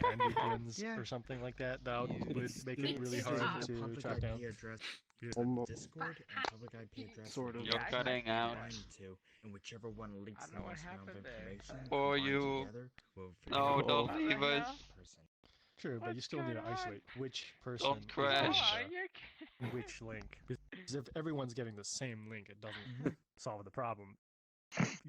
band weekends or something like that. That would make it really hard to track down. Discord and public IP address. Sort of. You're cutting out. And whichever one links the most amount of information For you. No, don't leave us. True, but you still need to isolate which person Don't is crash. getting which link. Because if everyone's getting the same link, it doesn't solve the problem.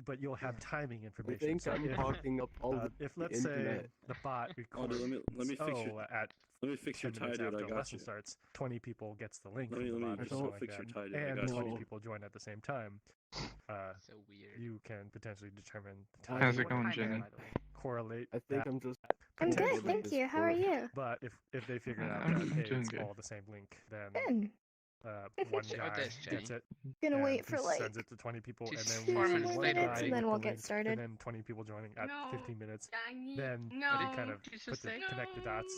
But you'll have timing I information. think So I'm talking up all the if let's say internet. the bot records, let me fix your at let me fix your 10 tie, minutes dude. after I the got lesson you. starts, 20 people gets the link Let from me- the let me- bot or just something like fix that, your tie, dude. I and got 20 you. people join at the same time. So weird. You can potentially determine the How's timing it going, and Jenny? correlate I think that I'm just. I'm good, potentially. thank you. How are you? But if they figure out I'm that hey, doing it's good. all the same link, then Good. one Check guy out this, gets Jenny. it. Gonna and wait for he like sends it to 20 people, and She's then 2 we see 4 minutes more one later. guy minutes and with then the we'll get link, started. and then 20 people joining at 15 minutes. Danny, Then no. they kind of She's put just the, saying, connect the dots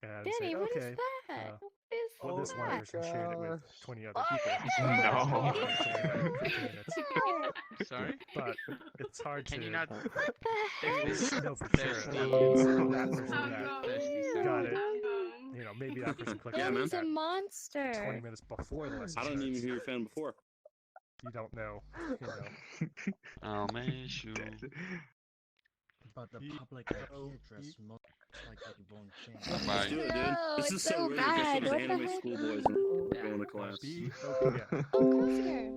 and Danny, say, what is okay, that? What is well, this one that? person shared it with 20 other What? people. No. For 15 minutes. Sorry? But it's hard Can to you not? What the There's heck? know for sure Thirsty. that it's that person Oh, that no. got it. Oh, You know, maybe that person clicked Yeah, on man. He's it a at 20 monster. minutes before the lesson I don't even starts. hear your fan before. You don't know. You know. I'll miss you. But the Ye- public IP oh, address ye- most likely won't change. Let's Bye. do it, dude. No, This it's is so so weird. bad. Just What the anime heck? schoolboys Yeah. going to class. Be okay. Yeah. Oh, come here.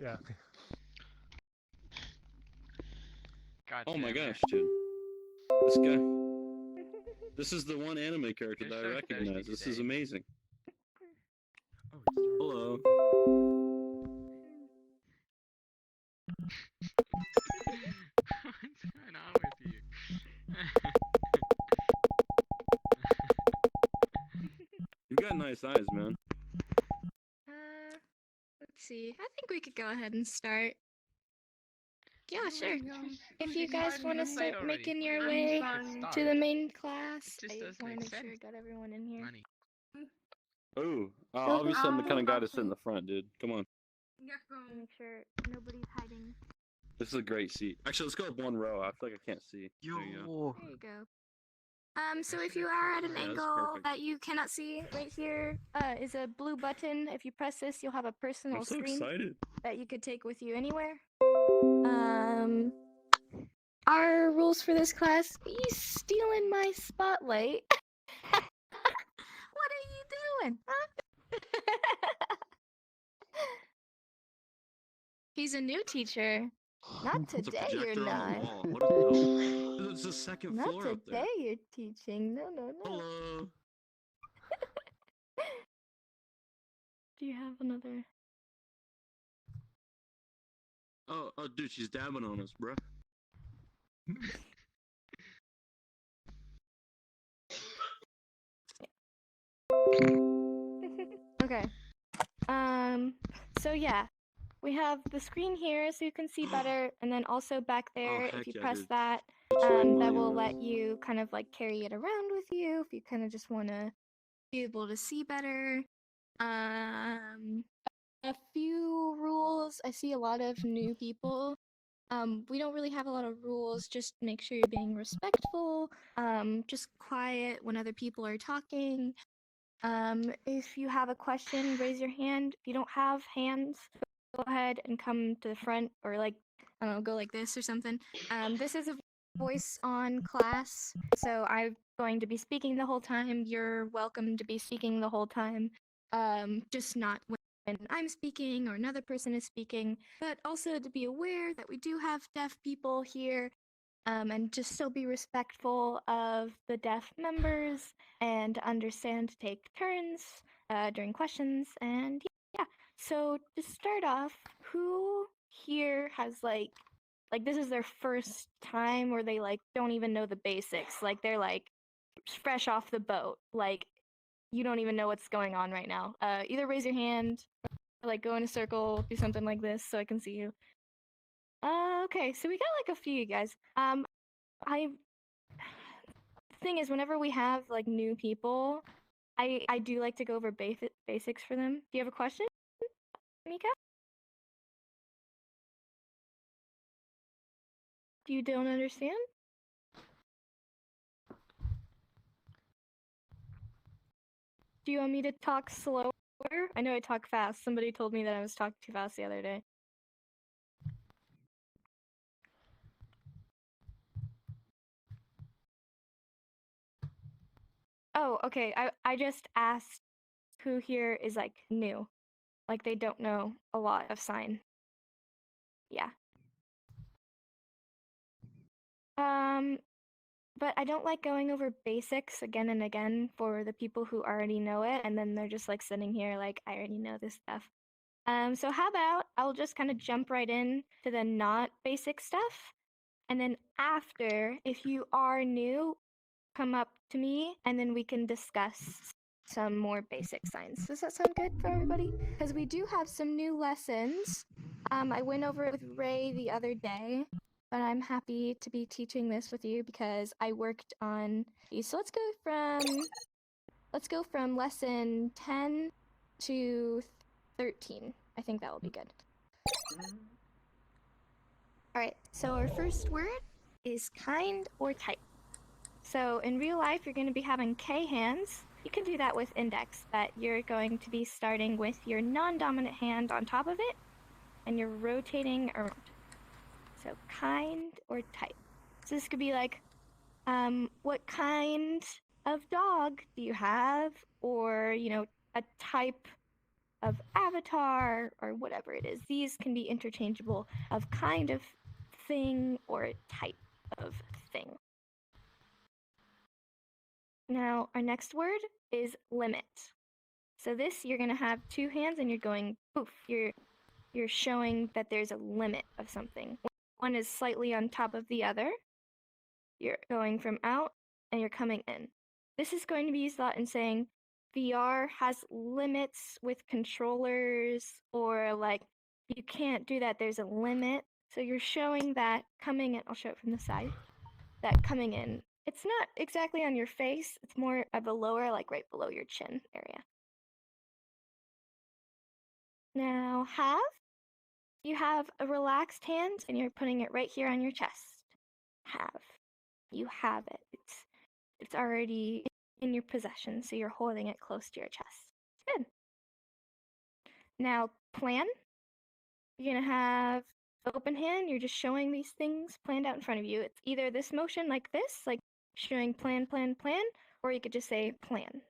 Yeah. God Oh my damn it. gosh, dude. This guy. This is the one anime character You're that so I recognize. thirsty This is today. amazing. Oh, he started. Hello. What's going on with you? You got nice eyes, man. Let's see. I think we could go ahead and start. Yeah, Oh sure. my gosh. If you He's guys five want to minutes start late making your I'm way fine. to the main class, It just I doesn't want to make make sure I sense. got everyone in here. Money. Ooh. Obviously, I'm the kind of guy to sit in the front, dude. Come on. Yeah, go. Make sure nobody's hiding. This is a great seat. Actually, let's go up one row. I feel like I can't see. There you go. There you go. So if you are at an Yeah, that's angle perfect. that you cannot see, right here is a blue button. If you press this, you'll have a personal I'm so screen excited. that you could take with you anywhere. Our rules for this class, you stealing my spotlight. What are you doing? Huh? He's a new teacher. Not It's a today, you're projector on the not. wall. What is no? It's the second Not floor up there. today you're teaching. No, no, no. Hello. Do you have another? Oh, dude, she's dabbing on us, bruh. Okay. So yeah, we have the screen here so you can see better, and then also back there, heck if you yeah, press dude. that, Showing that my, will let you kind of like carry it around with you if you kind of just want to be able to see better. A few rules. I see a lot of new people. We don't really have a lot of rules. Just make sure you're being respectful. Just quiet when other people are talking. If you have a question, raise your hand. If you don't have hands, go ahead and come to the front, or like, I don't know, go like this or something. This is a voice on class, so I'm going to be speaking the whole time. You're welcome to be speaking the whole time. Just not when I'm speaking or another person is speaking, but also to be aware that we do have deaf people here. And just still be respectful of the deaf members and understand to take turns during questions. And yeah, so to start off, who here has like this is their first time where they like don't even know the basics, like they're like fresh off the boat, like you don't even know what's going on right now. Either raise your hand or like go in a circle, do something like this so I can see you. Okay, so we got like a few guys. The thing is, whenever we have like new people, I do like to go over basics for them. Do you have a question, Mika? You don't understand? Do you want me to talk slower? I know I talk fast. Somebody told me that I was talking too fast the other day. Oh, okay. I just asked who here is like new. Like they don't know a lot of sign. Yeah. But I don't like going over basics again and again for the people who already know it, and then they're just like sitting here like, I already know this stuff. So how about I'll just kind of jump right in to the not basic stuff, and then after, if you are new, come up to me, and then we can discuss some more basic signs. Does that sound good for everybody? Because we do have some new lessons. I went over it with Ray the other day, but I'm happy to be teaching this with you because I worked on these. So let's go from lesson 10 to 13. I think that will be good. All right, so our first word is kind or type. So in real life, you're going to be having K hands. You can do that with index, but you're going to be starting with your non-dominant hand on top of it, and you're rotating around. So kind or type. So this could be like, what kind of dog do you have? Or, you know, a type of avatar or whatever it is. These can be interchangeable of kind of thing or type of thing. Now, our next word is limit. So this, you're going to have two hands and you're going poof. You're showing that there's a limit of something. One is slightly on top of the other. You're going from out and you're coming in. This is going to be used a lot in saying VR has limits with controllers, or like you can't do that, there's a limit. So you're showing that coming in, I'll show it from the side, that coming in. It's not exactly on your face, it's more of a lower, like right below your chin area. Now have, you have a relaxed hand and you're putting it right here on your chest. Have, you have it. It's already in your possession, so you're holding it close to your chest. Good. Now plan, you're gonna have open hand, you're just showing these things planned out in front of you. It's either this motion like this, like showing plan, plan, plan, or you could just say plan.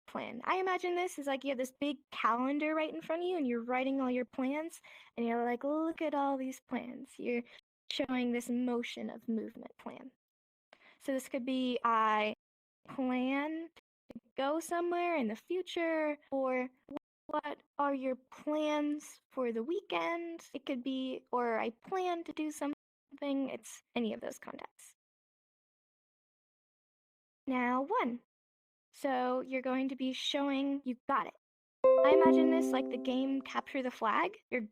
Plan. I imagine this is like you have this big calendar right in front of you and you're writing all your plans and you're like, look at all these plans. You're showing this motion of movement plan. So this could be I plan to go somewhere in the future, or what are your plans for the weekend? It could be, or I plan to do something. It's any of those contexts. Now, one. So you're going to be showing you got it. I imagine this like the game Capture the Flag. You're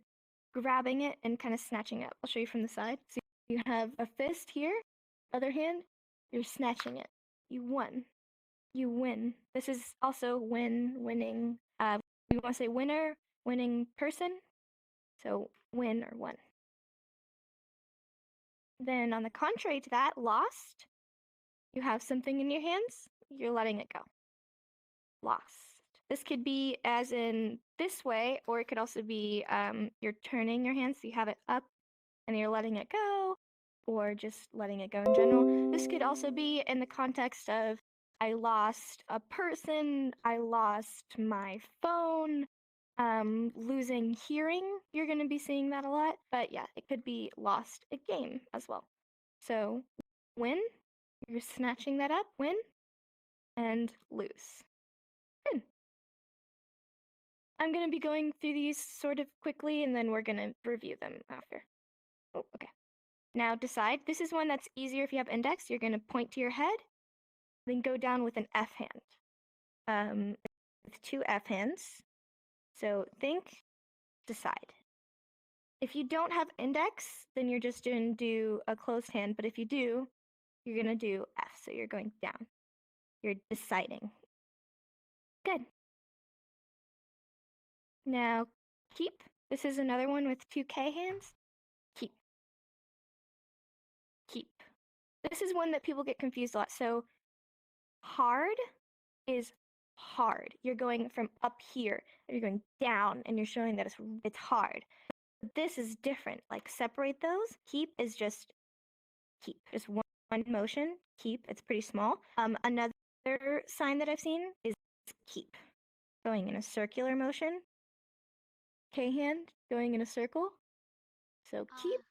grabbing it and kind of snatching it. I'll show you from the side. So you have a fist here, other hand, you're snatching it. You won. You win. This is also winning. We want to say winner, winning person. So win or won. Then on the contrary to that, lost. You have something in your hands, you're letting it go. Lost. This could be as in this way, or it could also be you're turning your hands so you have it up and you're letting it go, or just letting it go in general. This could also be in the context of I lost a person, I lost my phone, losing hearing. You're going to be seeing that a lot, but yeah, it could be lost a game as well. So win, you're snatching that up, win, and lose. Win. I'm going to be going through these sort of quickly, and then we're going to review them after. Oh, okay. Now decide. This is one that's easier if you have index. You're going to point to your head, then go down with an F hand. With two F hands. So think, decide. If you don't have index, then you're just going to do a closed hand. But if you do, you're going to do F. So you're going down. You're deciding. Good. Now keep. This is another one with two K hands. Keep. Keep. This is one that people get confused a lot. So hard is hard. You're going from up here, and you're going down, and you're showing that it's hard. This is different. Like, separate those. Keep is just keep. Just one motion. Keep. It's pretty small. Another sign that I've seen is keep. Going in a circular motion. K hand going in a circle. So keep.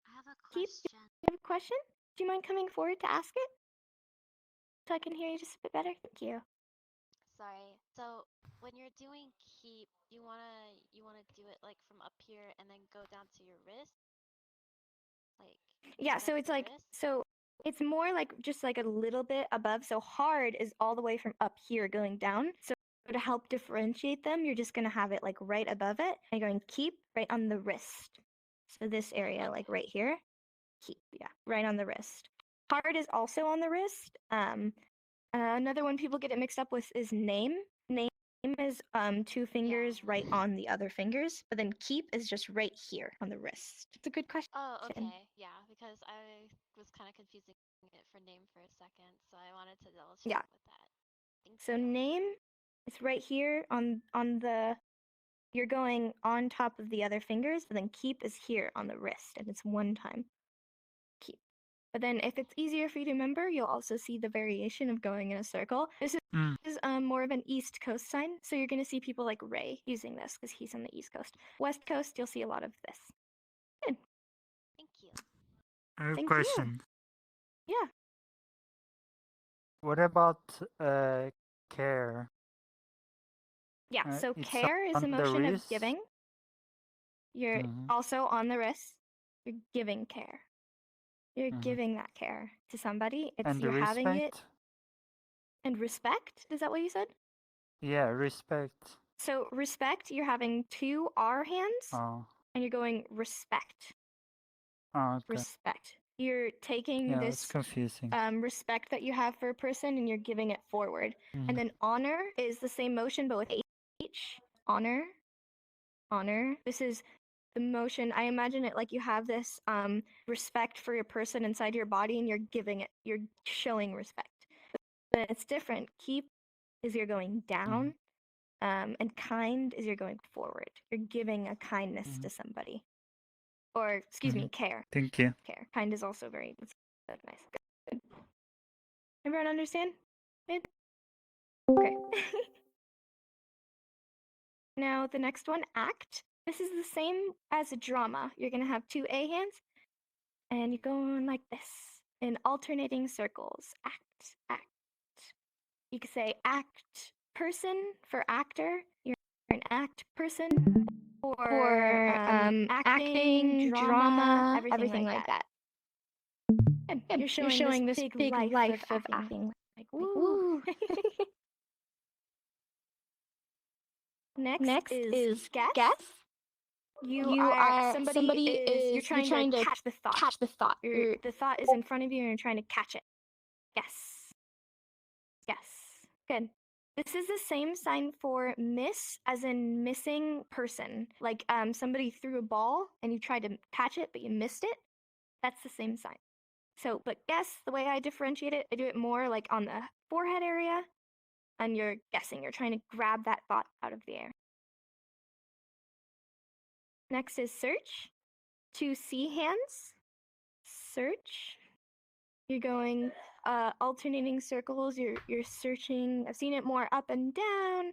I have a Keep. question. You have a question? Do you mind coming forward to ask it? So I can hear you just a bit better? Thank you. Sorry. So when you're doing keep, you wanna do it like from up here and then go down to your wrist? Like Yeah, connect so it's your like wrist? so it's more like just like a little bit above. So hard is all the way from up here going down. So to help differentiate them, you're just gonna have it like right above it and you're going keep right on the wrist. So this area, like right here, keep, yeah, right on the wrist. Hard is also on the wrist. Another one people get it mixed up with is name. Name is two fingers right on the other fingers, but then keep is just right here on the wrist. It's a good question. Oh, okay. Yeah, because I was kind of confusing it for name for a second, so I wanted to double check Yeah. with that. Thank So you. name is right here on the you're going on top of the other fingers, but then keep is here on the wrist, and it's one time keep. But then if it's easier for you to remember, you'll also see the variation of going in a circle. This is more of an East Coast sign, so you're going to see people like Ray using this because he's on the East Coast. West Coast, you'll see a lot of this. Good. Thank you. I have a Thank question. you. Yeah. What about care? Yeah, so It's care is on a the motion of wrist? giving. You're also on the wrist. You're giving care. You're giving that care to somebody. It's And the you're having it. respect? And respect? Is that what you said? Yeah, respect. So respect, you're having two R hands, Oh, and you're going respect. oh okay. Respect. You're taking Yeah, it's this confusing. respect that you have for a person, and you're giving it forward. And then honor is the same motion, but with H. Honor. Honor. This is the motion. I imagine it like you have this respect for your person inside your body, and you're giving it. You're showing respect. But it's different. Keep is you're going down, and kind is you're going forward. You're giving a kindness to somebody. Or, excuse me, care. Thank you. Care. Kind is also that's nice. Good. Everyone understand? Good? Okay. Now, the next one, act. This is the same as a drama. You're going to have two A hands, and you're going like this in alternating circles. Act, act. You could say act person for actor. You're an act person. Or acting, drama, everything like that. Good. You're showing this big life of acting. Like, woo. Next is guess. You are somebody is you're trying to catch the thought. The thought is in front of you and you're trying to catch it. Guess. Guess. Good. This is the same sign for miss as in missing person. Like somebody threw a ball and you tried to catch it but you missed it. That's the same sign. So, but guess, the way I differentiate it, I do it more like on the forehead area, and you're guessing. You're trying to grab that thought out of the air. Next is search. Two C hands. Search. You're going alternating circles. You're searching. I've seen it more up and down.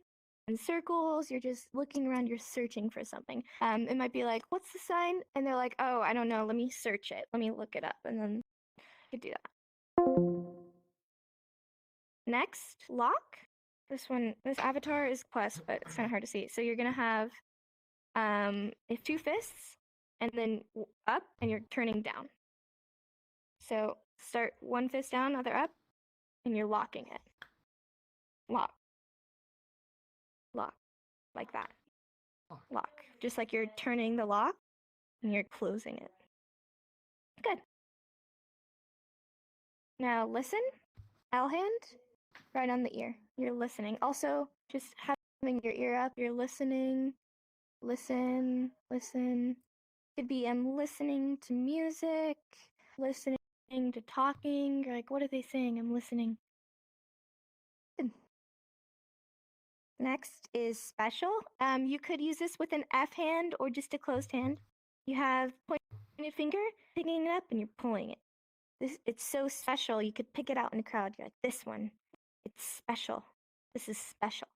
In circles, you're just looking around. You're searching for something. It might be like, "What's the sign?" And they're like, "Oh, I don't know. Let me search it. Let me look it up." And then you could do that. Next, lock. This avatar is quest, but it's kind of hard to see. So you're gonna have two fists, and then up, and you're turning down. So start one fist down, other up, and you're locking it. Lock. Lock. Like that. Lock. Just like you're turning the lock, and you're closing it. Good. Now listen. L hand, right on the ear. You're listening. Also, just having your ear up, you're listening. Listen. Could be I'm listening to music, listening to talking. You're like, what are they saying? I'm listening. Good. Next is special. You could use this with an F hand or just a closed hand. You have pointed finger, picking it up, and you're pulling it. It's so special. You could pick it out in a crowd. You're like, this one, it's special. This is special.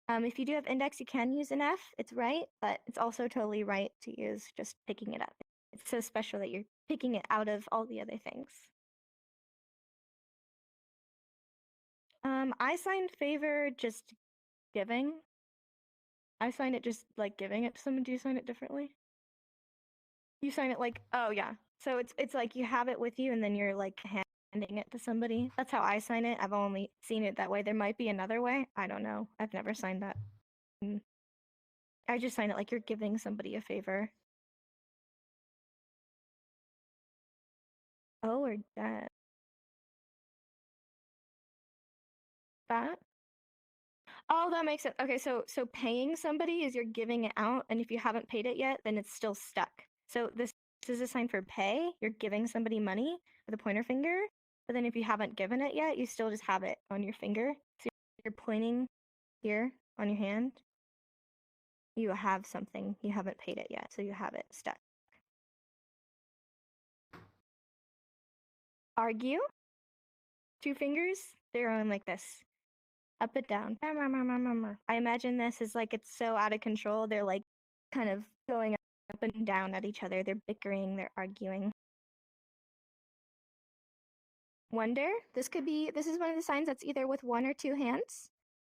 If you do have index, you can use an F. It's right, but it's also totally right to use just picking it up. It's so special that you're picking it out of all the other things. I signed favor just giving. I signed it just like giving it to someone. Do you sign it differently? You sign it like, oh yeah. So it's like you have it with you and then you're like handing it to somebody. That's how I sign it. I've only seen it that way. There might be another way. I don't know. I've never signed that. I just sign it like you're giving somebody a favor. Oh, or that. That? Oh, that makes sense. Okay, so paying somebody is you're giving it out, and if you haven't paid it yet, then it's still stuck. So this is a sign for pay. You're giving somebody money with a pointer finger, but then if you haven't given it yet, you still just have it on your finger. So you're pointing here on your hand. You have something. You haven't paid it yet, so you have it stuck. Argue. 2 fingers, they're on like this. Up and down. I imagine this is like it's so out of control. They're like kind of going up and down at each other. They're bickering, they're arguing. Wonder. This is one of the signs that's either with 1 or 2 hands.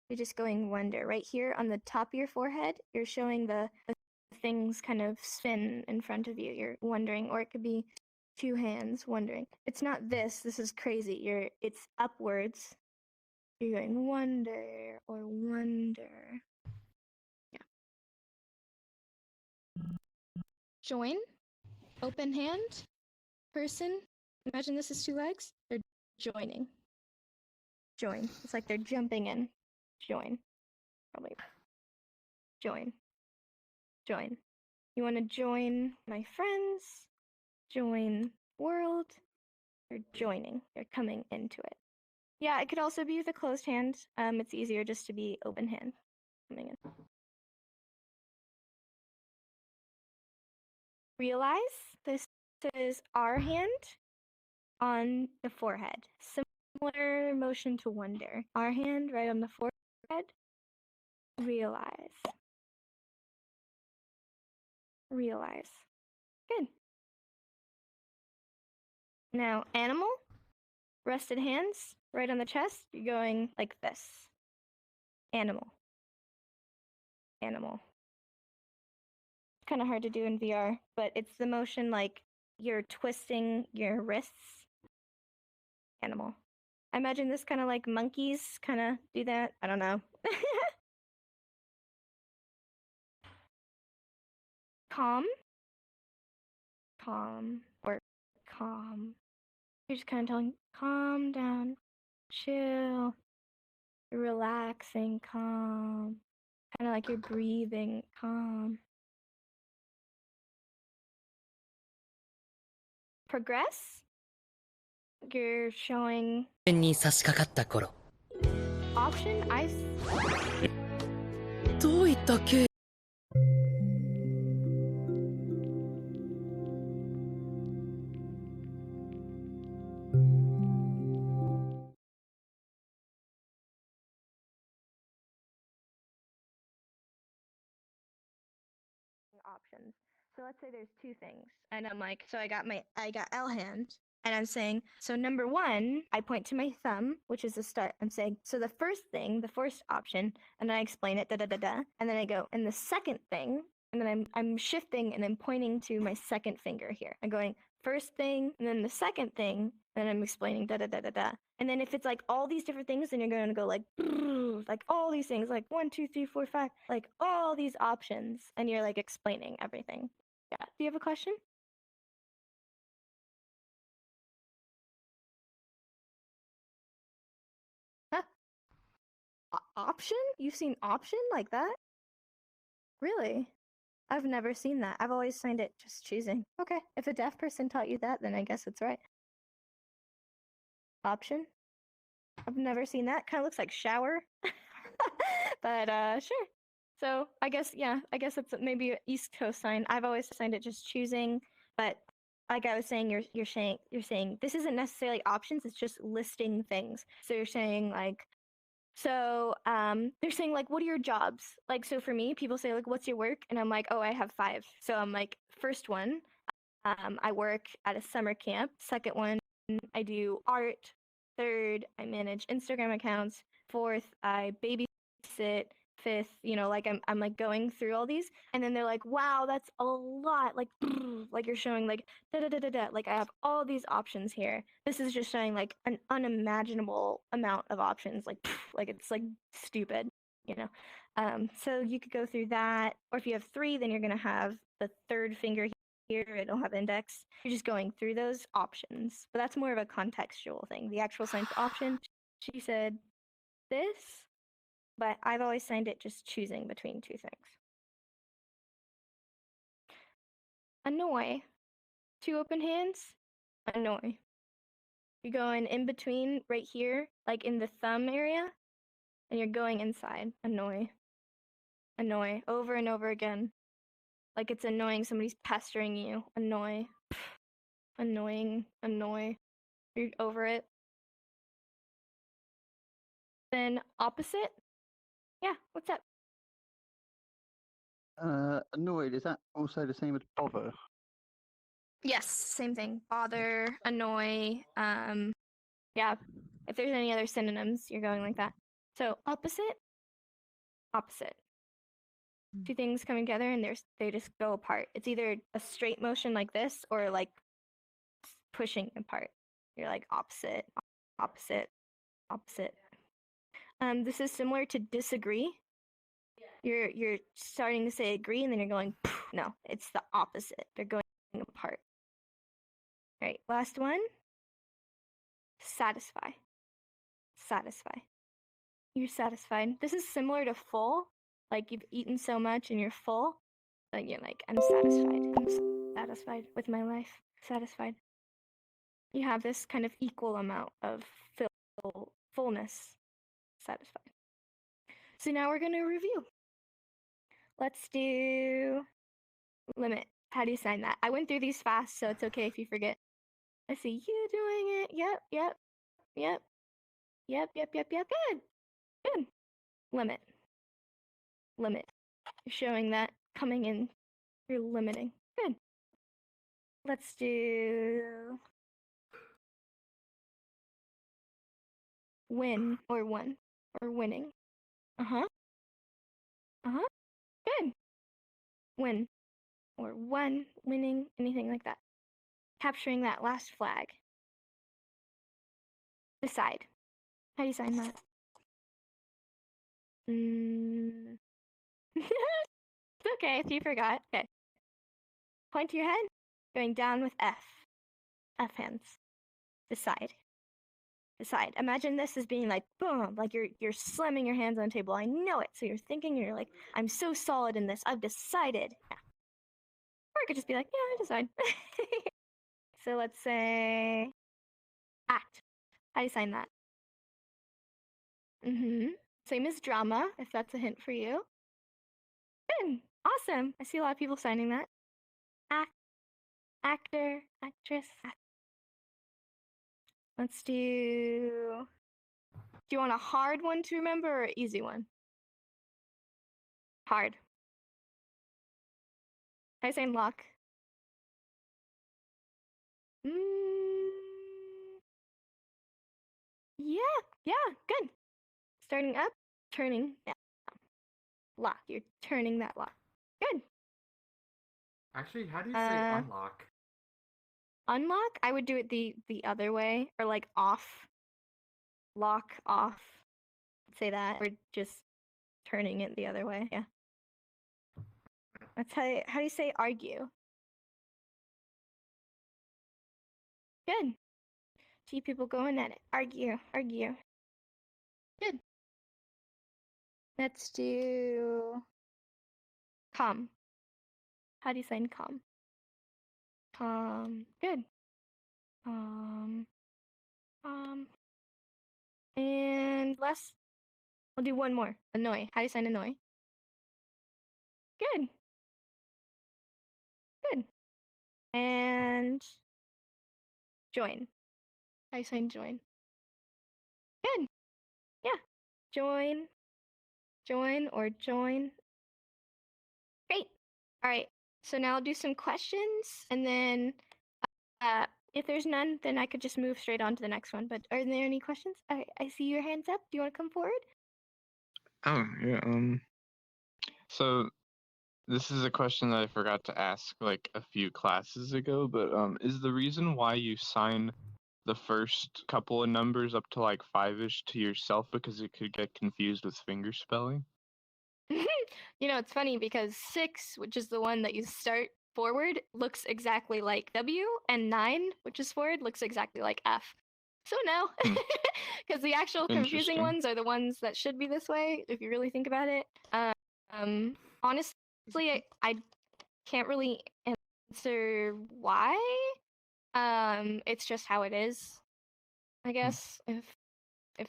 You're just going wonder. Right here on the top of your forehead, you're showing the things kind of spin in front of you. You're wondering, or it could be 2 hands wondering. It's not this. This is crazy. It's upwards. You're going wonder or wonder. Yeah. Join. Open hand. Person. Imagine this is 2 legs. They're joining. Join. It's like they're jumping in. Join. Probably. Join. Join. You want to join my friends? Join world? They're joining. They're coming into it. Yeah, it could also be with a closed hand. It's easier just to be open hand coming in. Realize this is our hand on the forehead. Similar motion to wonder. Our hand right on the forehead. Realize. Realize. Good. Now, animal. Rested hands right on the chest. You're going like this. Animal. Animal. Kind of hard to do in VR, but it's the motion like you're twisting your wrists. Animal. I imagine this kind of like monkeys kind of do that. I don't know. Calm. Calm. Or calm. You're just kind of telling, calm down. Chill. You're relaxing. Calm. Kind of like you're breathing. Calm. Progress. You're showing option. Options. So let's say there's 2 things, and I'm like, so I got L hand, and I'm saying, so number 1, I point to my thumb, which is the start. I'm saying, so the first thing, the first option, and then I explain it, and then I go, and the second thing, and then I'm shifting and I'm pointing to my second finger here. I'm going first thing, and then the second thing, and then I'm explaining And then if it's like all these different things, then you're going to go like all these things, like 1, 2, 3, 4, 5, like all these options, and you're like explaining everything. Yeah. Do you have a question? Huh? Option? You've seen option like that? Really? I've never seen that. I've always signed it just choosing. Okay, if a deaf person taught you that, then I guess it's right. Option? I've never seen that. Kind of looks like shower. but sure. So I guess it's maybe an East Coast sign. I've always signed it just choosing, but like I was saying, you're saying this isn't necessarily options. It's just listing things. So you're saying like, so they're saying like, what are your jobs? Like, so for me, people say like, what's your work? And I'm like, oh, I have 5. So I'm like, first one, I work at a summer camp. Second one, I do art. Third, I manage Instagram accounts. Fourth, I babysit. Fifth, like I'm like going through all these, and then they're like, wow, that's a lot. Like like you're showing like da da da da da. Like I have all these options here. This is just showing like an unimaginable amount of options. Like it's like stupid, you know. So you could go through that, or if you have 3, then you're gonna have the third finger here. It'll have index. You're just going through those options, but that's more of a contextual thing. The actual sign for option, she said this, but I've always signed it just choosing between 2 things. Annoy. 2 open hands. Annoy. You're going in between right here, like in the thumb area, and you're going inside. Annoy. Annoy. Over and over again. Like it's annoying. Somebody's pestering you. Annoy. Annoying. Annoy. You're over it. Then opposite. Yeah, what's up? Annoyed, is that also the same as bother? Yes, same thing. Bother, annoy. Yeah. If there's any other synonyms, you're going like that. So opposite, opposite. 2 things coming together and they just go apart. It's either a straight motion like this or like pushing apart. You're like opposite, opposite, opposite. This is similar to disagree. You're starting to say agree and then you're going no, it's the opposite. They're going apart. All right, last one. Satisfy. Satisfy. You're satisfied. This is similar to full. Like you've eaten so much and you're full. Like you're like, I'm satisfied. I'm satisfied with my life. Satisfied. You have this kind of equal amount of fullness. Satisfied. So now we're going to review. Let's do limit. How do you sign that? I went through these fast, so it's okay if you forget. I see you doing it. Yep, yep, yep, yep, yep, yep, yep. Good. Good. Limit. Limit. You're showing that coming in. You're limiting. Good. Let's do win or one or winning. Uh-huh. Uh-huh. Good. Win or one, winning, anything like that. Capturing that last flag. Decide. How do you sign that? It's okay if you forgot. Okay. Point to your head. Going down with F. F hands. Decide. Decide. Imagine this as being like boom, like you're slamming your hands on the table. I know it. So you're thinking, you're like, I'm so solid in this. I've decided. Yeah. Or it could just be like, yeah, I decide. So let's say act. How do you sign that? Same as drama, if that's a hint for you. Good. Awesome. I see a lot of people signing that. Act. Actor. Actress. Act. Let's do. Do you want a hard one to remember or an easy one? Hard. I say lock. Yeah, good. Starting up, turning down. Lock. You're turning that lock. Good. Actually, how do you say unlock? Unlock, I would do it the other way, or like off. Lock off. Say that, or just turning it the other way. Yeah. That's how do you say argue? Good. See people going at it. Argue, argue. Good. Let's do calm. How do you sign calm? Calm. Good. And last I'll do one more. Annoy. How do you sign annoy? Good. Good. And join. How do you sign join? Good. Yeah. Join. Join or join. Great. All right. So now I'll do some questions, and then if there's none, then I could just move straight on to the next one. But are there any questions? I see your hands up. Do you want to come forward? Oh, yeah. So this is a question that I forgot to ask like a few classes ago, but is the reason why you sign the first couple of numbers up to like 5-ish to yourself because it could get confused with finger spelling? It's funny because 6, which is the one that you start forward, looks exactly like W, and 9, which is forward, looks exactly like F. So no, because the actual confusing ones are the ones that should be this way, if you really think about it. Honestly, I can't really answer why. It's just how it is, I guess, if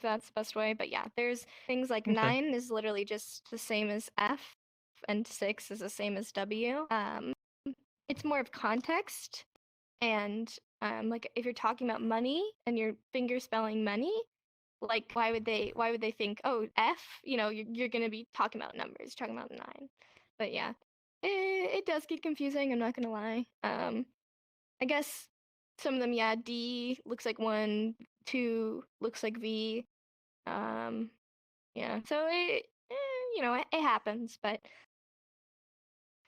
that's the best way. But yeah, there's things like 9 is literally just the same as F, and 6 is the same as W. It's more of context, and like if you're talking about money and you're finger spelling money, like why would they think, oh, F, you're gonna be talking about numbers, talking about 9. But yeah, it does get confusing, I'm not gonna lie. I guess some of them, yeah, D looks like 1, 2 looks like V. Yeah, so it happens, but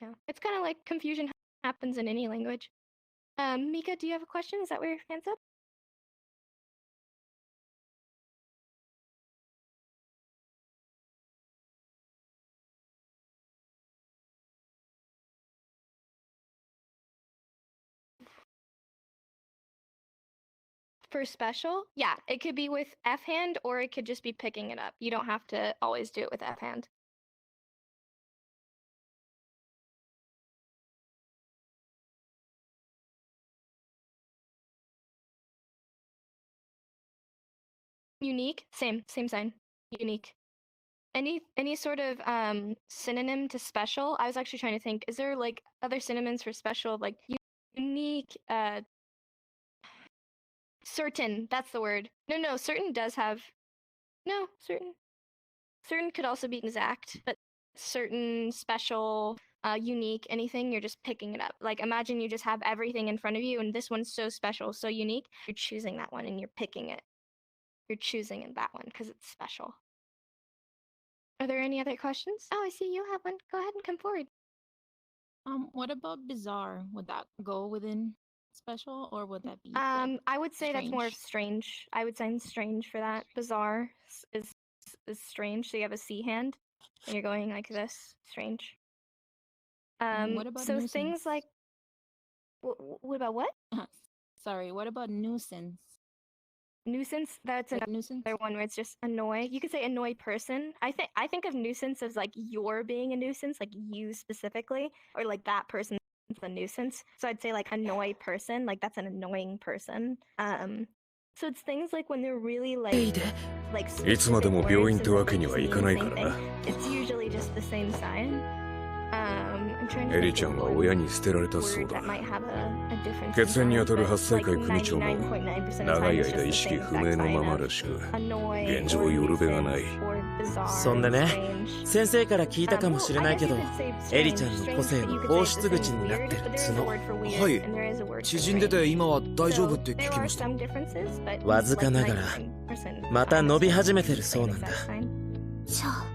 yeah, it's kind of like confusion happens in any language. Mika, do you have a question? Is that where your hand's up? For special, yeah, it could be with F hand or it could just be picking it up. You don't have to always do it with F hand. Unique, same sign. Unique. Any sort of synonym to special? I was actually trying to think, is there like other synonyms for special, like unique, certain, that's the word. No, certain does have, no, certain could also be exact, but certain, special, unique, anything, you're just picking it up. Like imagine you just have everything in front of you and this one's so special, so unique, you're choosing that one and you're picking it. You're choosing that one because it's special. Are there any other questions? Oh, I see you have one. Go ahead and come forward. What about bizarre? Would that go within special, or would that be? I would say that's more of strange. I would say strange for that. Bizarre is strange. So you have a C hand, and you're going like this. Strange. What about so nuisance? things like what about what? Sorry. What about nuisance? Nuisance, that's like another nuisance? one where it's just annoy. You could say annoy person. I think of nuisance as like you're being a nuisance, like you specifically, or like that person's a nuisance. So I'd say like annoy person, like that's an annoying person. So it's things like when they're really like it's usually just the same sign. I'm trying to エリちゃんは親に捨てられたそうだ。血縁にあたる8歳会組長も長い間意識不明のままらしく、現状よるべがない。そんでね、先生から聞いたかもしれないけど、エリちゃんの個性の放出口になってる角。はい。縮んでて今は大丈夫って聞きました。わずかながら、また伸び始めてるそうなんだ。じゃあ、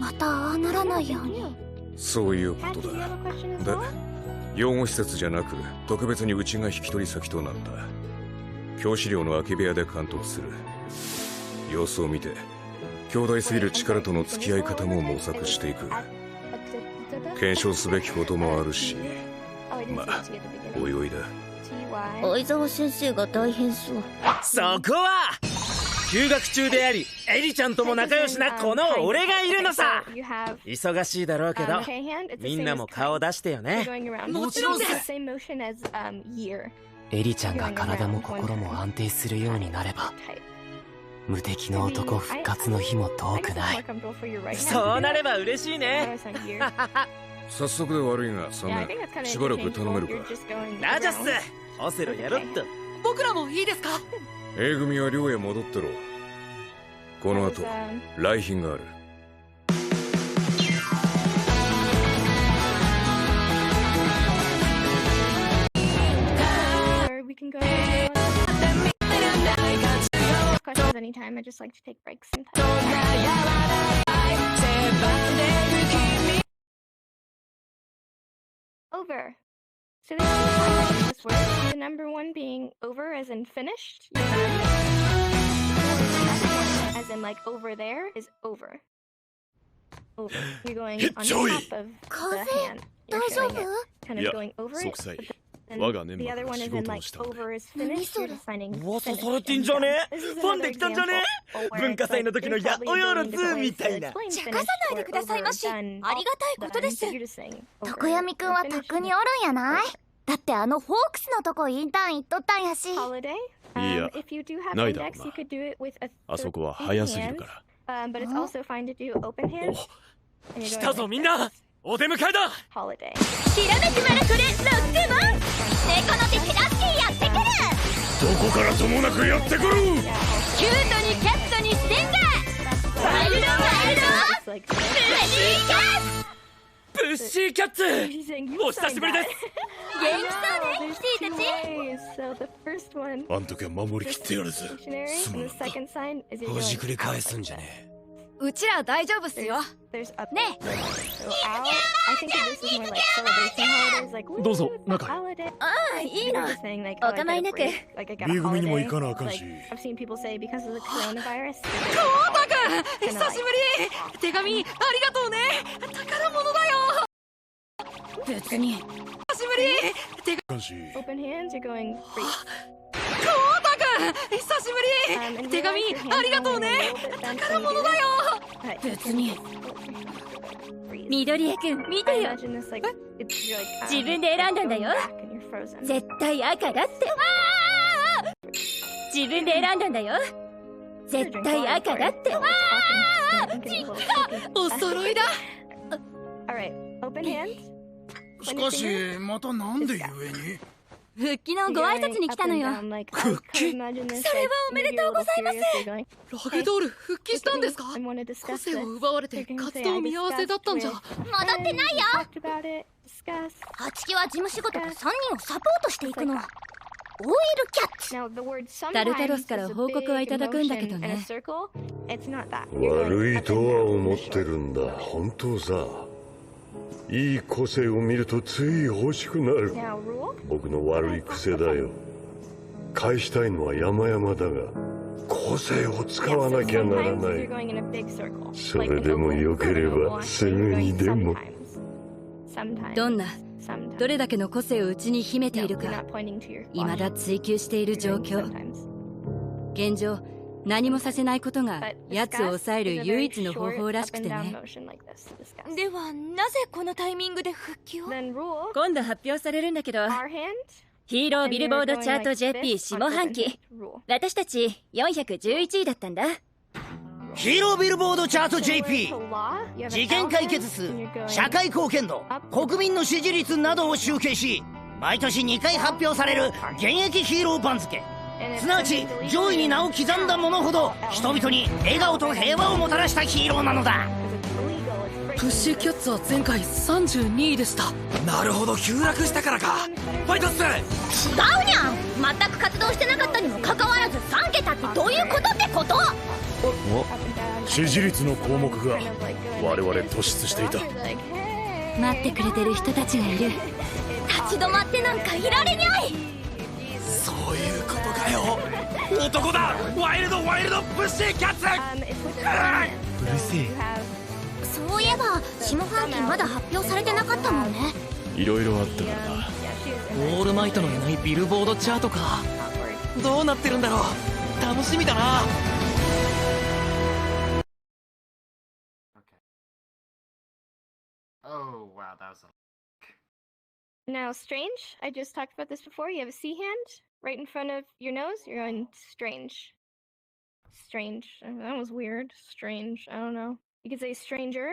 またああならないように。そういうことだ。で、養護施設じゃなく特別にうちが引き取り先となった。教師寮の空き部屋で監督する。様子を見て兄弟すぎる力との付き合い方も模索していく。検証すべきこともあるし、まあおいおいだ。相沢先生が大変そう。そこは休学中であり、エリちゃんとも仲良しなこの俺がいるのさ。忙しいだろうけど、みんなも顔出してよね。もちろんです。エリちゃんが体も心も安定するようになれば、無敵の男復活の日も遠くない。そうなれば嬉しいね。早速で悪いが、サメ、しばらく頼めるか。ラジャス、オセロやろっと。僕らもいいですか？ A 組は寮へ戻ってろ。この後、来賓がある。Questions anytime. I just like to take breaks sometimes. Over. So there's two times of this word. The number one being over as in finished. You're done. As in like over there is over. Over. You're going on top of the hand. You're showing it. Kind of going over it. And the other one is in like over is finished. You're just finding 噂されてんじゃねえ。ファンできたんじゃねえ。文化祭の時のやっおよろずみたいな。茶化さないでくださいまし。ありがたいことです。徳闇くんはとっくにおるんやない。だってあのフォークスのとこインターン行っとったんやし。いや、ないだろうな。あそこは早すぎるから。来たぞみんな。お出迎えだ。きらめくまらこれロックマン。猫の手手助けやってくる。どこからともなくやってくる。キュートにキャットにステンガー。ワイルドワイルドブッシーキャッツ。お久しぶりです。元気そうね、キティたち。あん時は守りきってやるぜ。すまんな。ほじくり返すんじゃねえ。うちら大丈夫っすよ。ねえ。どうぞ中へ。ああ、いいの。お構いなく。B 組にも行かなあかんし。コウタくん、久しぶり。手紙ありがとうね。宝物だよ。別に。久しぶり。手紙。コウタくん、久しぶり。手紙ありがとうね。宝物だよ。別に。緑江くん見てよ。自分で選んだんだよ。絶対赤だって。自分で選んだんだよ。絶対赤だって。ちったお揃いだ。しかしまたなんで故に復帰のご挨拶に来たのよ。復帰？それはおめでとうございます。ラグドール復帰したんですか？個性を奪われて活動見合わせだったんじゃ。戻ってないよ。8期は事務仕事と3人をサポートしていくの。オイルキャッチ。タルタロスから報告はいただくんだけどね。悪いとは思ってるんだ。本当さ。いい個性を見るとつい欲しくなる。僕の悪い癖だよ。返したいのは山々だが、個性を使わなきゃならない。それでもよければすぐにでも。どんなどれだけの個性を内に秘めているか未だ追求している状況。現状何もさせないことが奴を抑える唯一の方法らしくてね。ではなぜこのタイミングで復帰を？今度発表されるんだけど、ヒーロービルボードチャート JP 下半期私たち411位だったんだ。ヒーロービルボードチャート JP 事件解決数、社会貢献度、国民の支持率などを集計し、毎年2回発表される現役ヒーロー番付。すなわち上位に名を刻んだ者ほど人々に笑顔と平和をもたらしたヒーローなのだ。プッシーキャッツは前回32位でした。なるほど、急落したからか。ファイトっす。違うにゃん。全く活動してなかったにもかかわらず3桁ってどういうことってこと？支持率の項目が我々突出していた。待ってくれてる人たちがいる。立ち止まってなんかいられにゃい。そういうことかよ。男だ。ワイルドワイルドプッシーキャッツ。うるせえ。そういえば下半期まだ発表されてなかったもんね。いろいろあったからな。オールマイトのいないビルボードチャートか。どうなってるんだろう。楽しみだな。Now, strange. I just talked about this before. You have a C hand right in front of your nose. You're going strange. Strange. That was weird. Strange. I don't know. You could say stranger.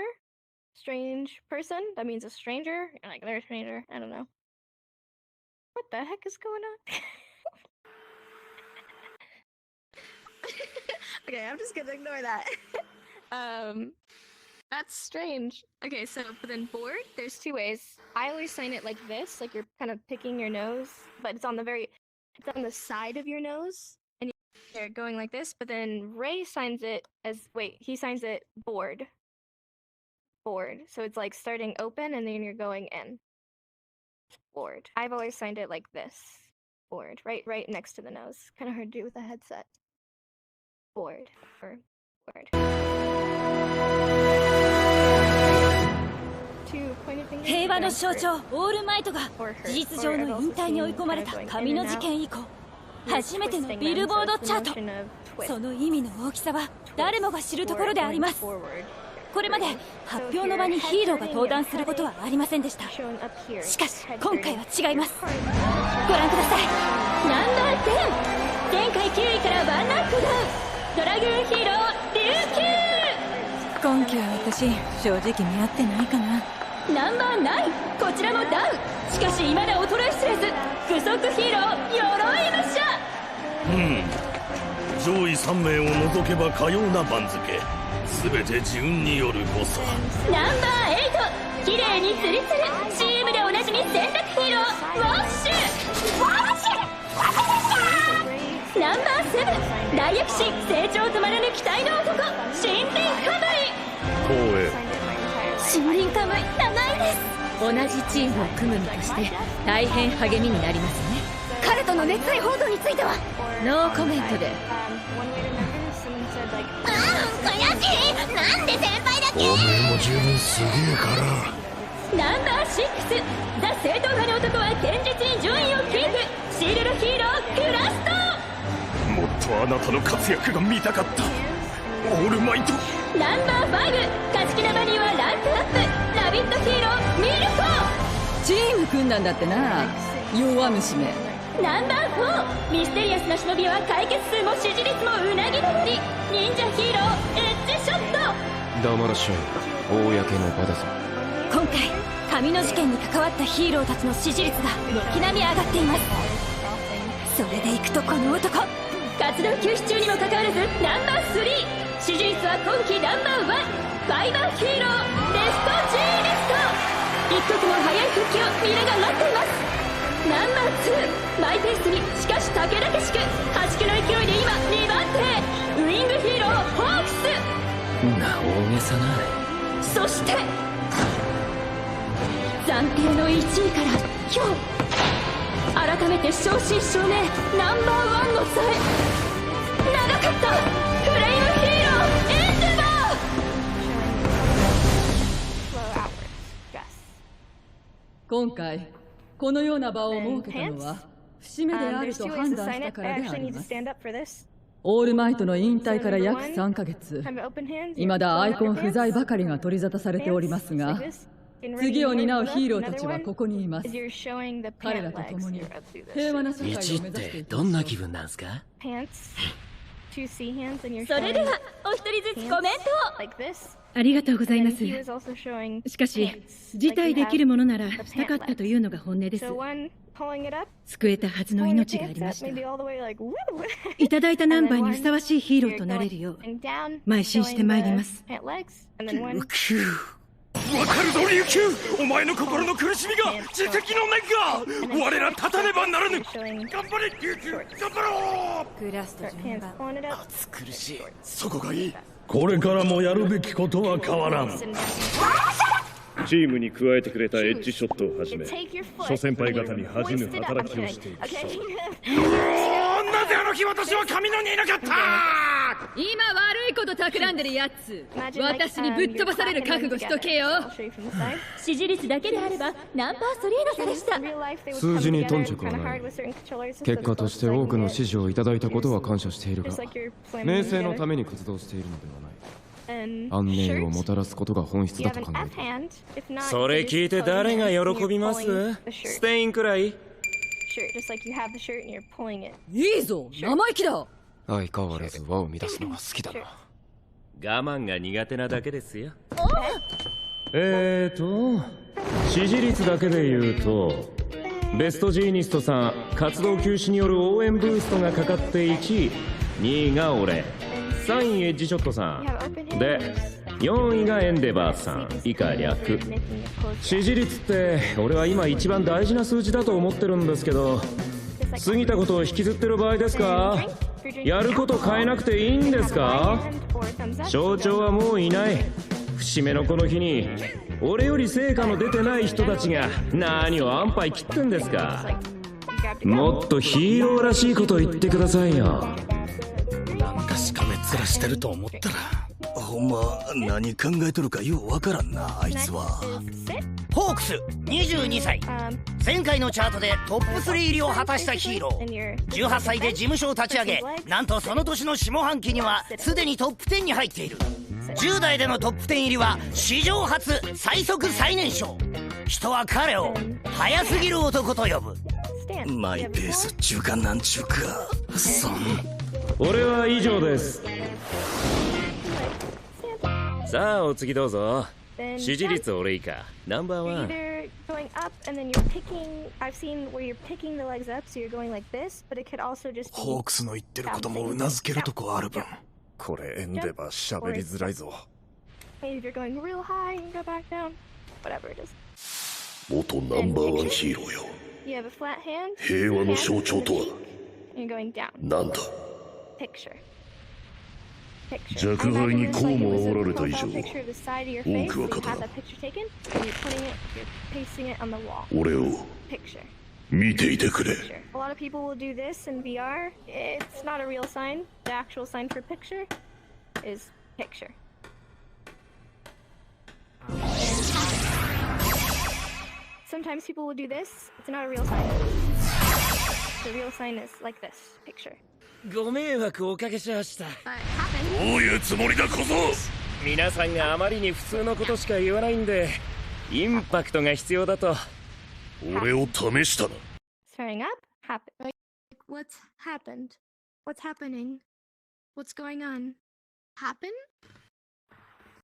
Strange person. That means a stranger. Like they're a stranger. I don't know. What the heck is going on? Okay, I'm just gonna ignore that. That's strange. Okay, so but then bored, there's two ways. I always sign it like this, like you're kind of picking your nose, but it's on the side of your nose, and you're going like this. But then Ray signs it as he signs it bored. Bored. So it's like starting open and then you're going in. Bored. I've always signed it like this. Bored. Right next to the nose. Kind of hard to do with a headset. Bored. Or bored.平和の象徴オールマイトが事実上の引退に追い込まれた紙の事件以降、初めてのビルボードチャート。その意味の大きさは誰もが知るところであります。これまで発表の場にヒーローが登壇することはありませんでした。しかし今回は違います。ご覧ください。ナンバー10、前回9位からワンランクダウン、ドラグーンヒーロー琉球。今季は私正直見合ってないかな。ナンバー9、こちらもダウン。しかし未だ衰え知らず、具足ヒーロー鎧武者。上位3名を除けばかような番付。全て自運による誤差。ナンバー8、綺麗にツルツル、CM でおなじみ洗濯ヒーローウォッシュ。ナンバー7、大躍進、成長止まらぬ期待の男、森林カムイ。光栄。森林カムイ、長いです。同じチームを組む身として大変励みになりますね。彼との熱愛報道についてはノーコメントで。悔しい。なんで先輩だけ。おめえも十分すげえから。ナンバー6、ザ・正統派の男は堅実に順位をキープ、シールドヒーロークラスト。もっとあなたの活躍が見たかった。オールマイト。ナンバー5、勝ち気なバニーはランクアップ、ラビットヒーローミルコ。チーム組んだんだってな、弱虫め。ナンバー4、ミステリアスな忍びは解決数も支持率もうなぎ登り、忍者ヒーローエッジショット。黙らしゃい、公の場だぞ。今回紙の事件に関わったヒーローたちの支持率が軒並み上がっています。それでいくとこの男、活動休止中にもかかわらずナンバー3、支持率は今季ナンバー1、ファイバーヒーローレフト G リスト。一刻も早い復帰を皆が待っています。ナンバー2、マイペースにしかし武々しく破竹の勢いで今2番手、ウイングヒーローホークス。な大げさな。そして暫定の1位から今日改めて正真正銘ナンバー1の座へ。長かったフレイムヒーローエンデバー。今回このような場を設けたのは節目であると判断したからであります。オールマイトの引退から約3ヶ月、未だアイコン不在ばかりが取り沙汰されておりますが、次を担うヒーローたちはここにいます。彼らと共に平和な社会を目指していきましょう。1ってどんな気分なんすか？それではお一人ずつコメントを。ありがとうございます。しかし辞退できるものならしたかったというのが本音です。救えたはずの命がありました。いただいたナンバーにふさわしいヒーローとなれるよう邁進してまいります。琉球、わかるぞ琉球、お前の心の苦しみが自責の念が我ら立たねばならぬ。頑張れ琉球、頑張ろう。グラスト順番、暑苦しい。そこがいい。これからもやるべきことは変わらん。チームに加えてくれたエッジショットをはじめ、諸先輩方に恥じぬ働きをしていく。なぜあの日私は神野にいなかった。今悪いこと企んでるやつ、私にぶっ飛ばされる覚悟しとけよ。支持率だけであればナンバー3の差でした。数字に頓着はない。結果として多くの支持をいただいたことは感謝しているが、名声のために活動しているのではない。安寧をもたらすことが本質だと考えて。それ聞いて誰が喜びます？スペインくらい？いいぞ、生意気だ。相変わらず輪を乱すのが好きだな。我慢が苦手なだけですよ。支持率だけで言うと、ベストジーニストさん活動休止による応援ブーストがかかって1位、2位が俺、3位エッジショットさんで、4位がエンデバーさん以下略。支持率って俺は今一番大事な数字だと思ってるんですけど、過ぎたことを引きずってる場合ですか？やること変えなくていいんですか？象徴はもういない。節目のこの日に俺より成果の出てない人たちが何を安牌切ってんですか？もっとヒーローらしいこと言ってくださいよ。なんかしかめっ面してると思ったら、ほんま何考えとるかようわからんな、あいつは。ホークス22歳、前回のチャートでトップ3入りを果たしたヒーロー。18歳で事務所を立ち上げ、なんとその年の下半期にはすでにトップ10に入っている。10代でのトップ10入りは史上初最速最年少。人は彼を早すぎる男と呼ぶ。マイペースっちゅうかなんちゅうか、俺は以上です。さあお次どうぞ。支持率俺以下ナンバーワン。ホークスの言ってることもうなずけるとこある分、これエンデバー喋りづらいぞ。元ナンバーワンヒーローよ。平和の象徴とはなんだ？弱敗にこうも煽られた以上、多くは語らん。俺を見ていてくれ。A lot of people will do this in VR. It's not a real sign. The actual sign for picture is picture. Sometimes people will do this. It's not a real sign. The real sign is like this, picture. ご迷惑をおかけしました。どういうつもりだ小僧。皆さんがあまりに普通のことしか言わないんで、インパクトが必要だと。俺を試したな。Starting up, happen. Like, what's happened? What's happening? What's going on? Happen?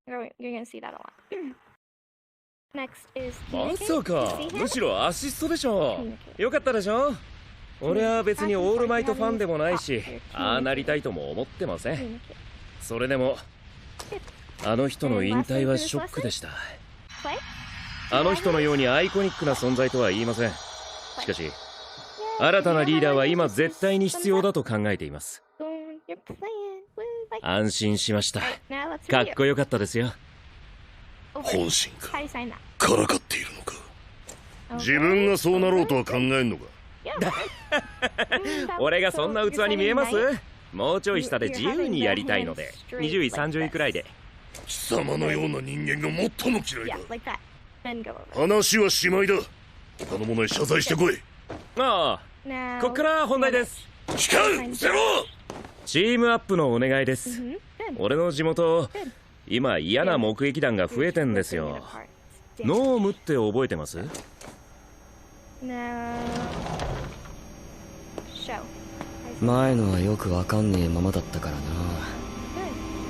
You're gonna see that a lot. Next is まさか、むしろアシストでしょ。よかったでしょ。俺は別にオールマイトファンでもないし、ああなりたいとも思ってません。それでもあの人の引退はショックでした。あの人のようにアイコニックな存在とは言いません。しかし新たなリーダーは今絶対に必要だと考えています。安心しました。かっこよかったですよ。本心かからかっているのか。自分がそうなろうとは考えんのか。俺がそんな器に見えます？もうちょい下で自由にやりたいので、20位30位くらいで。貴様のような人間が最も嫌いだ。話はしまいだ。他の者へ謝罪してこい。ああ、こっから本題です。誓う、ゼロ。チームアップのお願いです。俺の地元、今嫌な目撃談が増えてんですよ。ノームって覚えてます？前のはよくわかんねえままだったからな。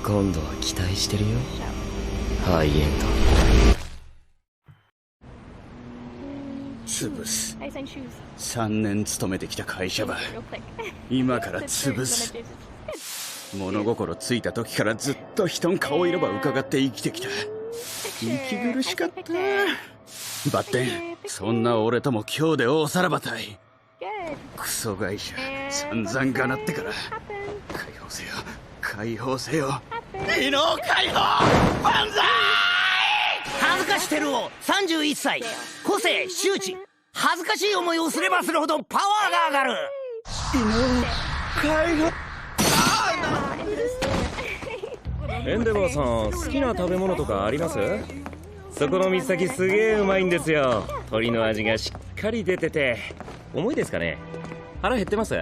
今度は期待してるよ、ハイエンド。潰す。3年勤めてきた会社は今から潰す。物心ついた時からずっと人の顔色ば伺って生きてきた。息苦しかった。バッテン、そんな俺とも今日で大さらばたい。クソ会社散々がなってから解放せよ、解放せよ。異能解放万歳。恥ずかしテルオ31歳、個性周知。恥ずかしい思いをすればするほどパワーが上がる。異能解放。エンデバーさん、好きな食べ物とかあります？そこの水炊きすげえうまいんですよ。鶏の味がしっかり出てて。重いですかね？腹減ってます？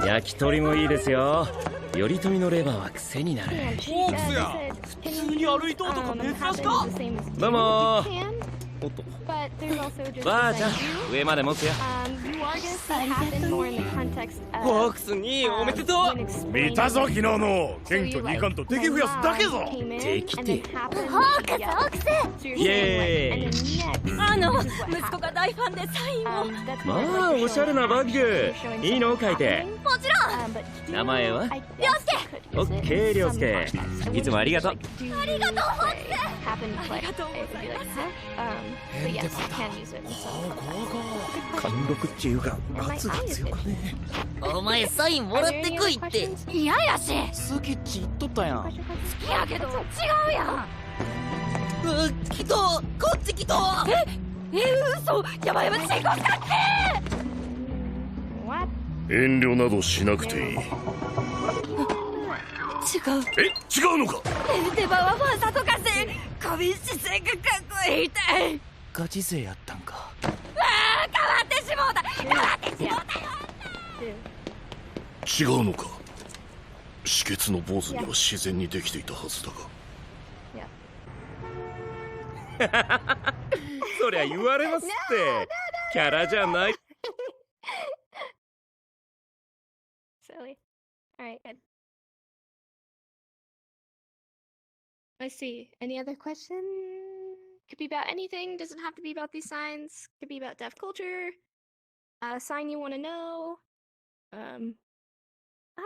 焼き鳥もいいですよ。頼朝のレバーは癖になる。ホークスや、普通に歩いとうとか珍しか。どうも。おっと。 But there's also just ばあちゃん like you. 上まで持つよ。 You are gonna see happen more in the context of ホークス2おめでとう。 見たぞ昨日の謙虚にいかんと敵増やすだけぞ。敵ってホークスイエーイ。息子が大ファンでサインを。まあおしゃれなバッグ。いいの書いて。もちろん。名前は？りょうオッケーりょうすけ。いつもありがとう。ありがとうホークス。ありがとうございます。But yes, you can use it. 貫禄っていうか圧が強かね。お前サインもらってこいって。嫌やし。好きっち言っとったやん。好きやけど違うやん。来たこっち来た。嘘。やばいやばい、チェック使って。遠慮などしなくていい。違う。違うのか。出番はファンサとかして首姿勢がかっこいいたい。ガチ勢やったんか。変わってしもうた。変わってしもうたよ。違うのか。止血の坊主には自然にできていたはずだが。そりゃ言われますって。キャラじゃない。Silly. Alright, good. Let's see. Any other question? Could be about anything. Doesn't have to be about these signs. Could be about deaf culture. A sign you want to know. Hi,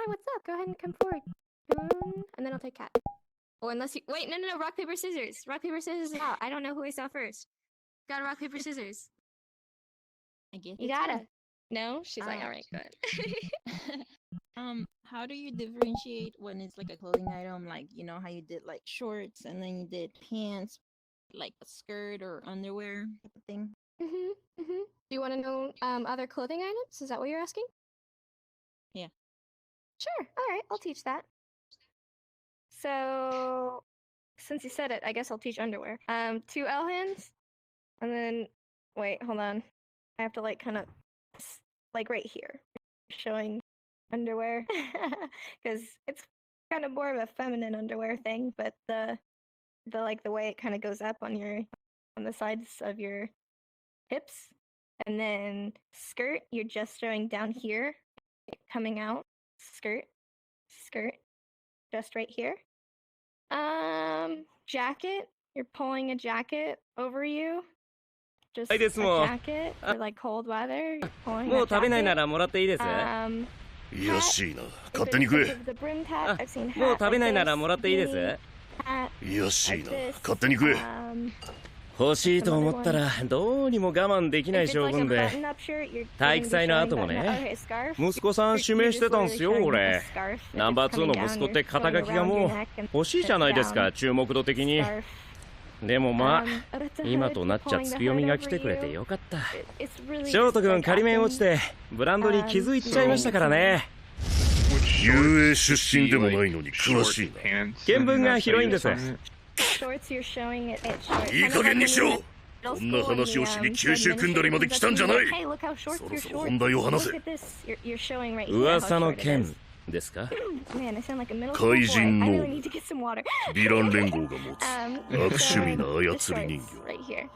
what's up? Go ahead and come forward. And then I'll take cat. Or unless you wait, no. Rock paper scissors. Rock paper scissors is out. I don't know who I saw first. Gotta rock paper scissors. I get You gotta. No, she's like, all right, good. How do you differentiate when it's like a clothing item, like you know how you did like shorts and then you did pants, like a skirt or underwear type of thing? Do you want to know other clothing items? Is that what you're asking? Yeah. Sure. All right, I'll teach that. So, since you said it, I guess I'll teach underwear. 2 L hands, and then wait, hold on. I have to like kind of like right here, showing underwear, because it's kind of more of a feminine underwear thing, but the like the way it kind of goes up on the sides of your hips, and then skirt, you're just showing down here, coming out, skirt, just right here. Jacket, you're pulling a jacket over you. Just a jacket for like cold weather. You're pulling a jacket. いやしいな。勝手に食え。もう食べないならもらっていいです。いやしいな。勝手に食え。欲しいと思ったらどうにも我慢できない性分で、体育祭の後もね、息子さん指名してたんすよ俺。ナンバー2の息子って肩書きがもう欲しいじゃないですか、注目度的に。でもまあ今となっちゃ強みが来てくれてよかった。ショート君仮面落ちてブランドに気づいちゃいましたからね。遊泳出身でもないのに詳しいな。見聞が広いんです。いい加減にしろ。こんな話をしに九州組んだりまで来たんじゃない。そろそろ本題を話せ。噂の件ですか。怪人のヴィラン連合が持つ悪趣味な操り人形。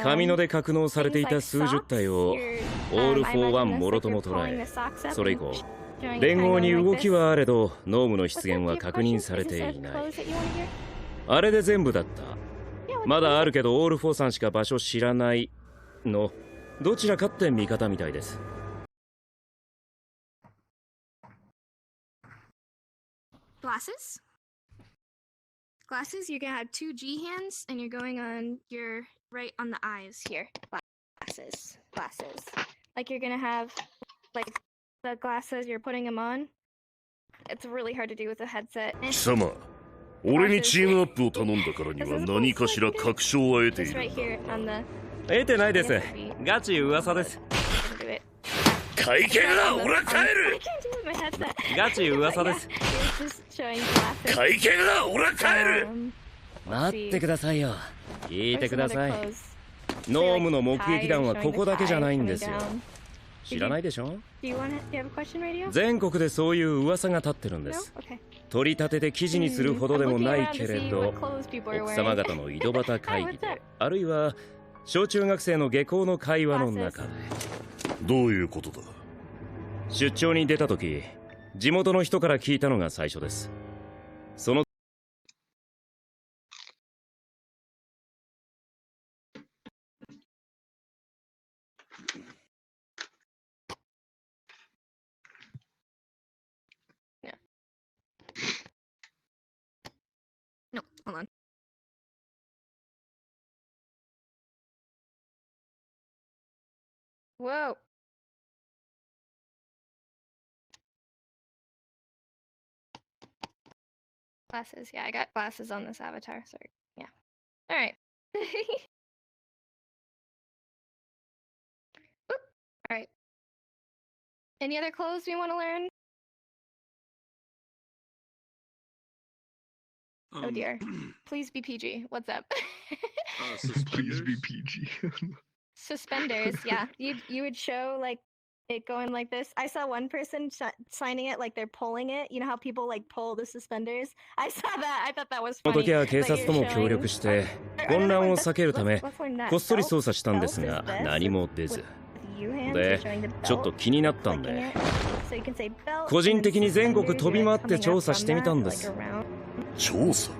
神野で格納されていた数十体をオール・フォー・ワンもろとも捉え、それ以降連合に動きはあれどノームの出現は確認されていない。あれで全部だった。まだあるけどオール・フォーさんしか場所知らないのどちらかって味方みたいです。Glasses, you're gonna have 2 G hands, and you're going on your right on the eyes here. Glasses. Like you're gonna have, like, the glasses, you're putting them on. It's really hard to do with a headset. 貴様、俺にチームアップを頼んだからには何かしら確証は得ている。得てないです。ガチ噂です。会見だ、俺は帰る。ガチ噂です。会見だ、俺は帰る。待ってくださいよ。聞いてください。ノームの目撃談はここだけじゃないんですよ。知らないでしょ。全国でそういう噂が立ってるんです。取り立てで記事にするほどでもないけれど、奥様方の井戸端会議で、あるいは小中学生の下校の会話の中で。どういうことだ？出張に出た時、地元の人から聞いたのが最初です。そのNo, hold on. Whoa. Glasses. Yeah, I got glasses on this avatar. Sorry. Yeah. All right. All right. Any other clothes we want to learn? Oh dear. Please be PG. What's up? Please be PG. Suspenders. Yeah. You would show like it going like this. I saw one person signing it like they're pulling it. You know how people like pull the suspenders? I saw that. I thought that was その funny. 時は警察とも協力して混乱を避けるためこっそり捜査したんですが何も出ずでちょっと気になったんで個人的に全国飛び回って調査してみたんです。調査？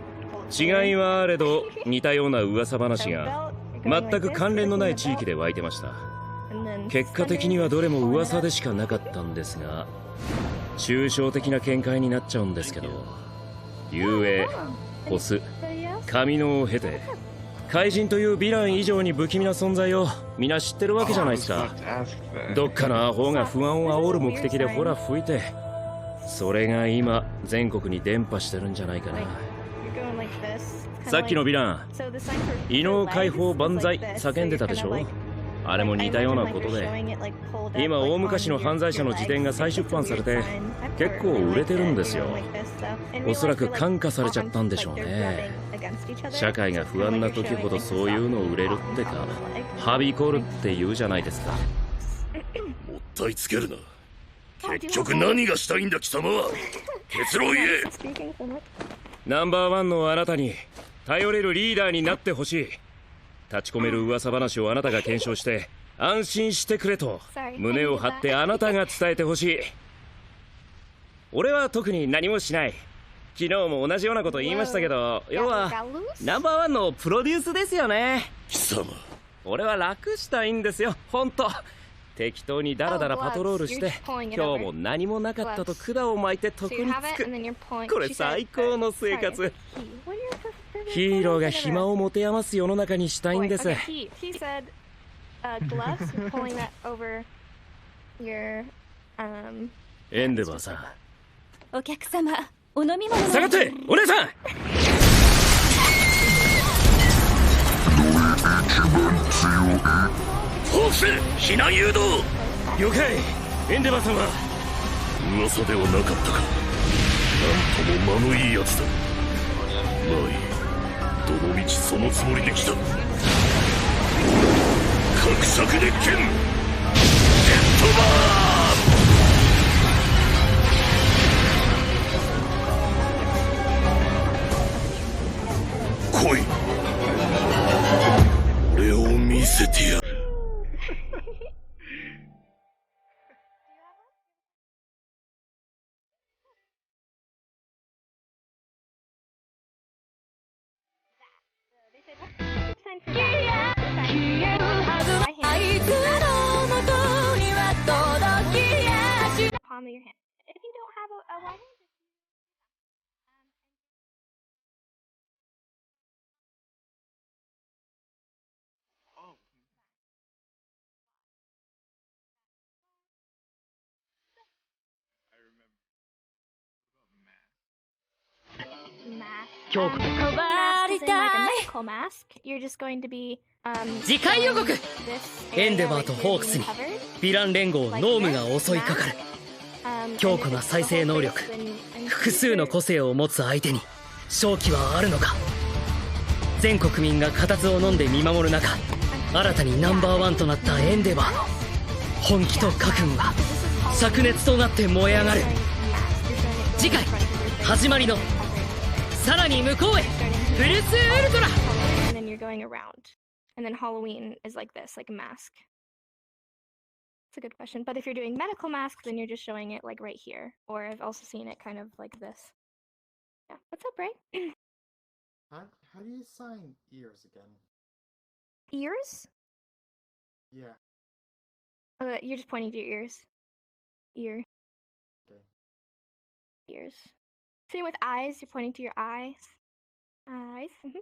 違いはあれど似たような噂話が全く関連のない地域で湧いてました。結果的にはどれも噂でしかなかったんですが抽象的な見解になっちゃうんですけど遊泳、ホス、神野を経て怪人というヴィラン以上に不気味な存在を皆知ってるわけじゃないですか。どっかのアホが不安を煽る目的でほら吹いてそれが今全国に伝播してるんじゃないかな。さっきのヴィラン異能解放万歳叫んでたでしょ。あれも似たようなことで今大昔の犯罪者の辞典が再出版されて結構売れてるんですよ。おそらく感化されちゃったんでしょうね。社会が不安な時ほどそういうの売れるってかはびこるって言うじゃないですか。もったいつけるな。結局何がしたいんだ貴様は。結論言え。ナンバーワンのあなたに頼れるリーダーになってほしい。立ち込める噂話をあなたが検証して安心してくれと胸を張ってあなたが伝えてほしい。俺は特に何もしない。昨日も同じようなこと言いましたけど要はナンバーワンのプロデュースですよね。貴様俺は楽したいんですよ。ほんと適当にダラダラパトロールして今日も何もなかったと管を巻いて床につく。これ最高の生活。ヒーローが暇を持て余す世の中にしたいんです。エンデバーさん。お客様お飲み物下がってお姉さん。ホークス避難誘導了解。エンデバーさんは噂ではなかったか。なんとも間のいいやつだ。まあいい。どの道そのつもりで来た。角尺で剣ジェットバーン来い。俺を見せてやる。Palm of your hand. If you don't have a one. 次回予告。エンデバーとホークスにヴィラン連合ノームが襲いかかる。強固な再生能力、複数の個性を持つ相手に勝機はあるのか。全国民が固唾を飲んで見守る中、新たにナンバーワンとなったエンデバーの本気と覚悟が灼熱となって燃え上がる。次回始まりのさらに向こうへフルスウルトラ。and then Halloween is like this, like a mask. It's a good question. But if you're doing medical masks, then you're just showing it like right here. Or I've also seen it kind of like this. Yeah. What's up, Ray? How do you sign ears again? Ears? Yeah. You're just pointing to your ears. Ear. Okay. Ears. Same with eyes. You're pointing to your eyes. Eyes. Okay.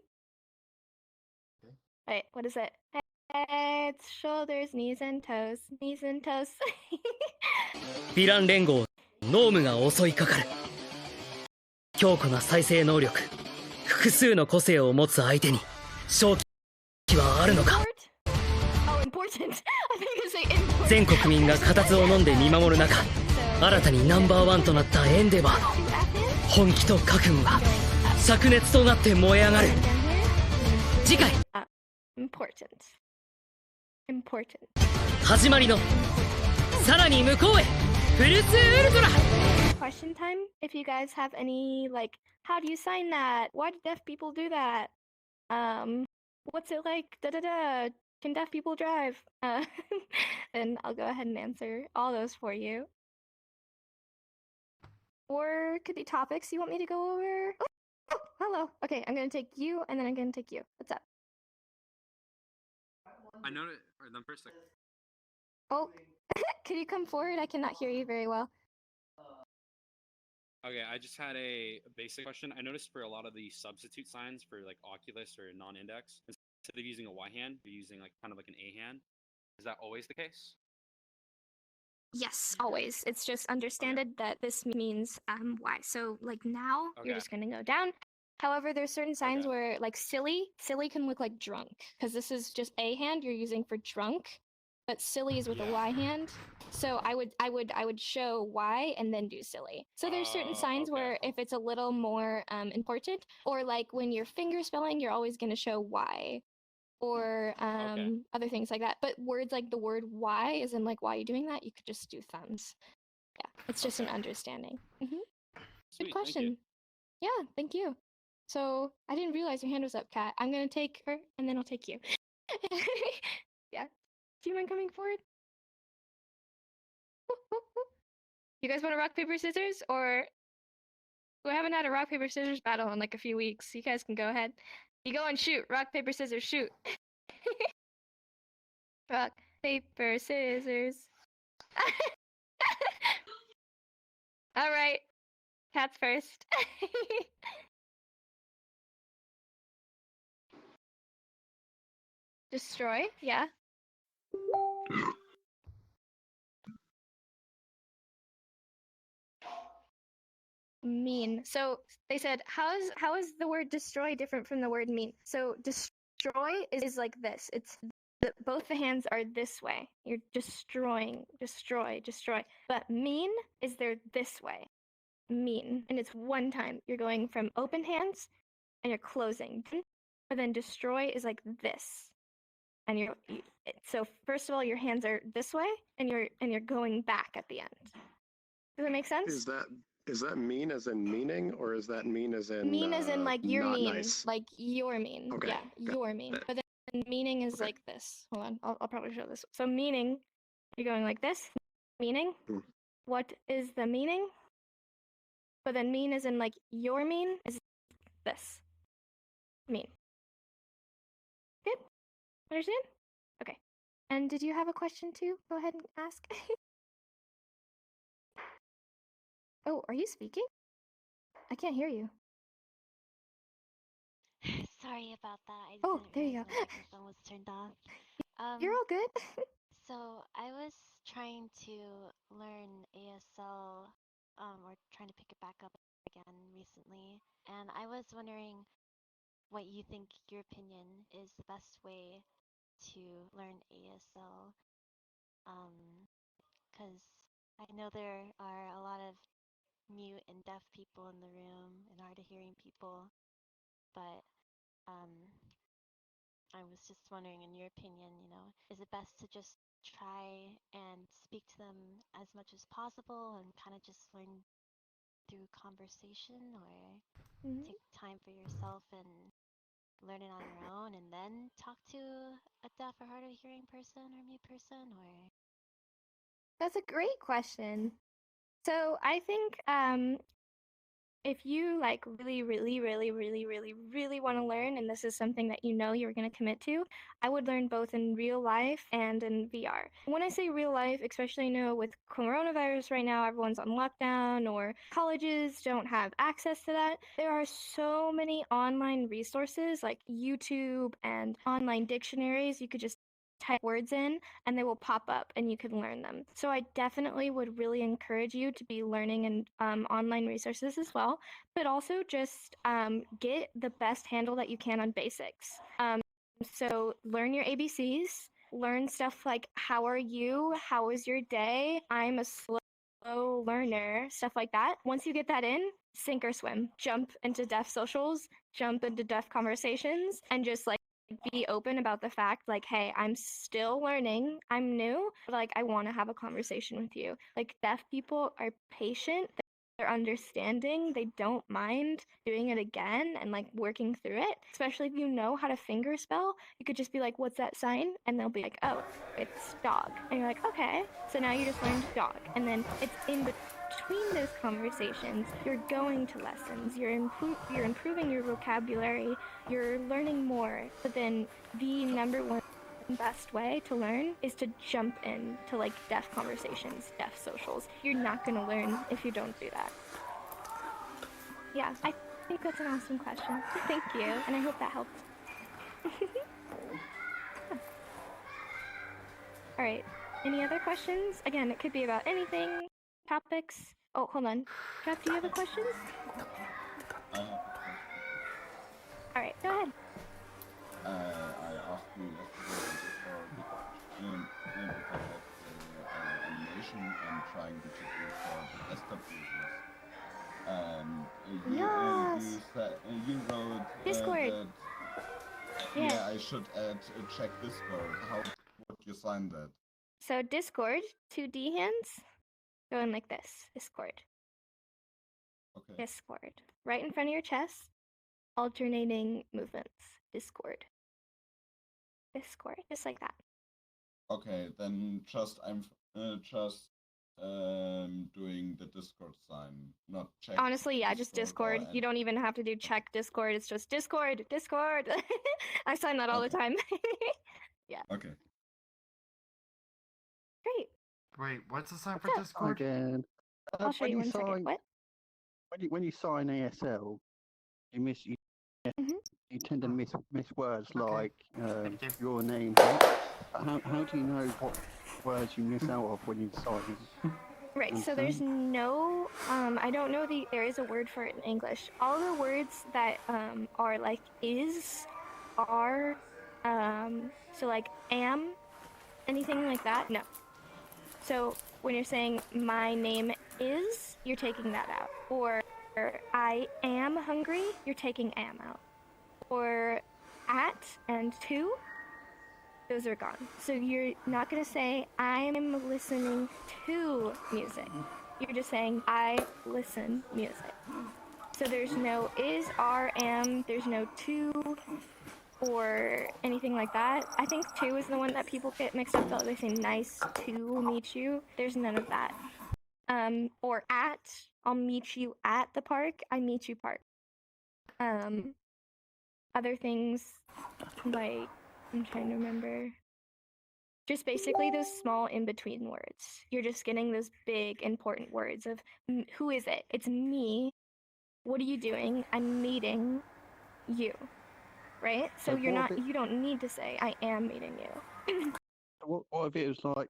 Wait, what is it? Heads, shoulders, knees and toes. Knees and toes. ヴィラン連合ノームが襲いかかる。強固な再生能力、複数の個性を持つ相手に勝機はあるのか。全国民が固唾を飲んで見守る中、新たにナンバーワンとなったエンデバーの本気と覚悟が灼熱となって燃え上がる。次回 Important. 始まりのさらに向こうへフルスウルトラ Question time. If you guys have any, like, how do you sign that? Why do deaf people do that? What's it like? Da da da. Can deaf people drive? And I'll go ahead and answer all those for you. Or could be topics you want me to go over. Oh, hello. Okay, I'm gonna take you, and then I'm gonna take you. What's up? I know it. Or them first. Oh, could you come forward? I cannot hear you very well. Okay, I just had a basic question. I noticed for a lot of the substitute signs for like Oculus or non-index, instead of using a Y hand, you're using like kind of like an A hand. Is that always the case? Yes, always. It's just understood that this means Y. So like now, you're just gonna go down. However, there's certain signs where like silly can look like drunk, because this is just A hand you're using for drunk, but silly is with a Y hand. So I would show Y and then do silly. So there's certain signs where if it's a little more important, or like when you're finger spelling, you're always gonna show Y, or other things like that. But words like the word Y, as in like why are you doing that, you could just do thumbs. Yeah, it's just an understanding. Good question. Yeah, thank you. So I didn't realize your hand was up, Kat. I'm gonna take her, and then I'll take you. Yeah. Do you mind coming forward? You guys want to rock, paper, scissors? Or we haven't had a rock, paper, scissors battle in like a few weeks. You guys can go ahead. You go and shoot. Rock, paper, scissors, shoot. Rock, paper, scissors. All right. Kat's first. Destroy, yeah. Mean. So they said, how is the word destroy different from the word mean? So destroy is like this. It's both the hands are this way. You're destroying, destroy. But mean is they're this way. Mean, and it's one time. You're going from open hands and you're closing. But then destroy is like this. And so first of all, your hands are this way, and you're going back at the end. Does that make sense? Is that mean as in meaning, or is that mean as in mean as in like you're mean, nice? like you're mean? Okay. Yeah, you're mean. But then meaning is like this. Hold on, I'll probably show this. So meaning, you're going like this. Meaning. What is the meaning? But then mean as in like you're mean is this. Mean. Good. Understand? Okay. And did you have a question too? Go ahead and ask. Oh, are you speaking? I can't hear you. Sorry about that. I Oh, there you go. the microphone was turned off. You're all good. So I was trying to learn ASL, or trying to pick it back up again recently, and I was wondering what you think, your opinion, is the best way to learn ASL. Because I know there are a lot of mute and deaf people in the room and hard of hearing people, but I was just wondering, in your opinion, is it best to just try and speak to them as much as possible and kind of just learn through conversation, or take time for yourself and learn it on your own and then talk to a deaf or hard of hearing person or mute person, or? That's a great question. So I think if you like really want to learn, and this is something that you know you're going to commit to, I would learn both in real life and in VR. When I say real life, especially with coronavirus right now, everyone's on lockdown or colleges don't have access to that. There are so many online resources like YouTube and online dictionaries. You could just type words in and they will pop up and you can learn them. So I definitely would really encourage you to be learning in online resources as well, but also just get the best handle that you can on basics. So learn your ABCs, learn stuff like how are you, how was your day, I'm a slow learner, stuff like that. Once you get that in, sink or swim, jump into deaf socials, jump into deaf conversations, and just like be open about the fact like, hey, I'm still learning, I'm new, but like I want to have a conversation with you. Like deaf people are patient, they're understanding, they don't mind doing it again and like working through it. Especially if you know how to finger spell, you could just be like, what's that sign? And they'll be like, oh, it's dog. And you're like, okay, so now you just learned dog. And then it's in between those conversations, you're going to lessons, you're improving your vocabulary, you're learning more. But then the number one best way to learn is to jump in to like deaf conversations, deaf socials. You're not going to learn if you don't do that. Yeah, I think that's an awesome question. Thank you, and I hope that helped. All right, any other questions? Again, it could be about anything, topics. Oh, hold on. Jeff, do you have a question? I have a question. All right, go ahead. I asked you yesterday because of animation I'm trying to do for the desktop users. You wrote Discord. That I should check Discord. How would you sign that? So Discord, 2D hands, going like this. Discord. Okay. Discord. Right in front of your chest, alternating movements. Discord. Discord, just like that. Okay, then I'm just doing the Discord sign, not check. Honestly, yeah, just Discord. You don't even have to do check Discord. It's just Discord. I sign that all the time. Yeah. Okay. Great. Wait, what's the sign for up? Discord? Again. I'll show you one second. What? When you sign ASL, you tend to miss words like your name. How do you know what words you miss out of when you sign? Right, so there's no, I don't know there is a word for it in English. All the words that are like is, are, so like am, anything like that, no. So when you're saying my name is, you're taking that out. Or I am hungry, you're taking am out. Or at and to, those are gone. So you're not going to say, I'm listening to music. You're just saying, I listen music. So there's no is, are, am, there's no to, or anything like that. I think to is the one that people get mixed up. They say nice to meet you. There's none of that. Or at, I'll meet you at the park. I meet you park. Other things like, I'm trying to remember. Just basically those small in-between words. You're just getting those big, important words of, who is it? It's me. What are you doing? I'm meeting you. Right? So you don't need to say, I am meeting you. What if it was like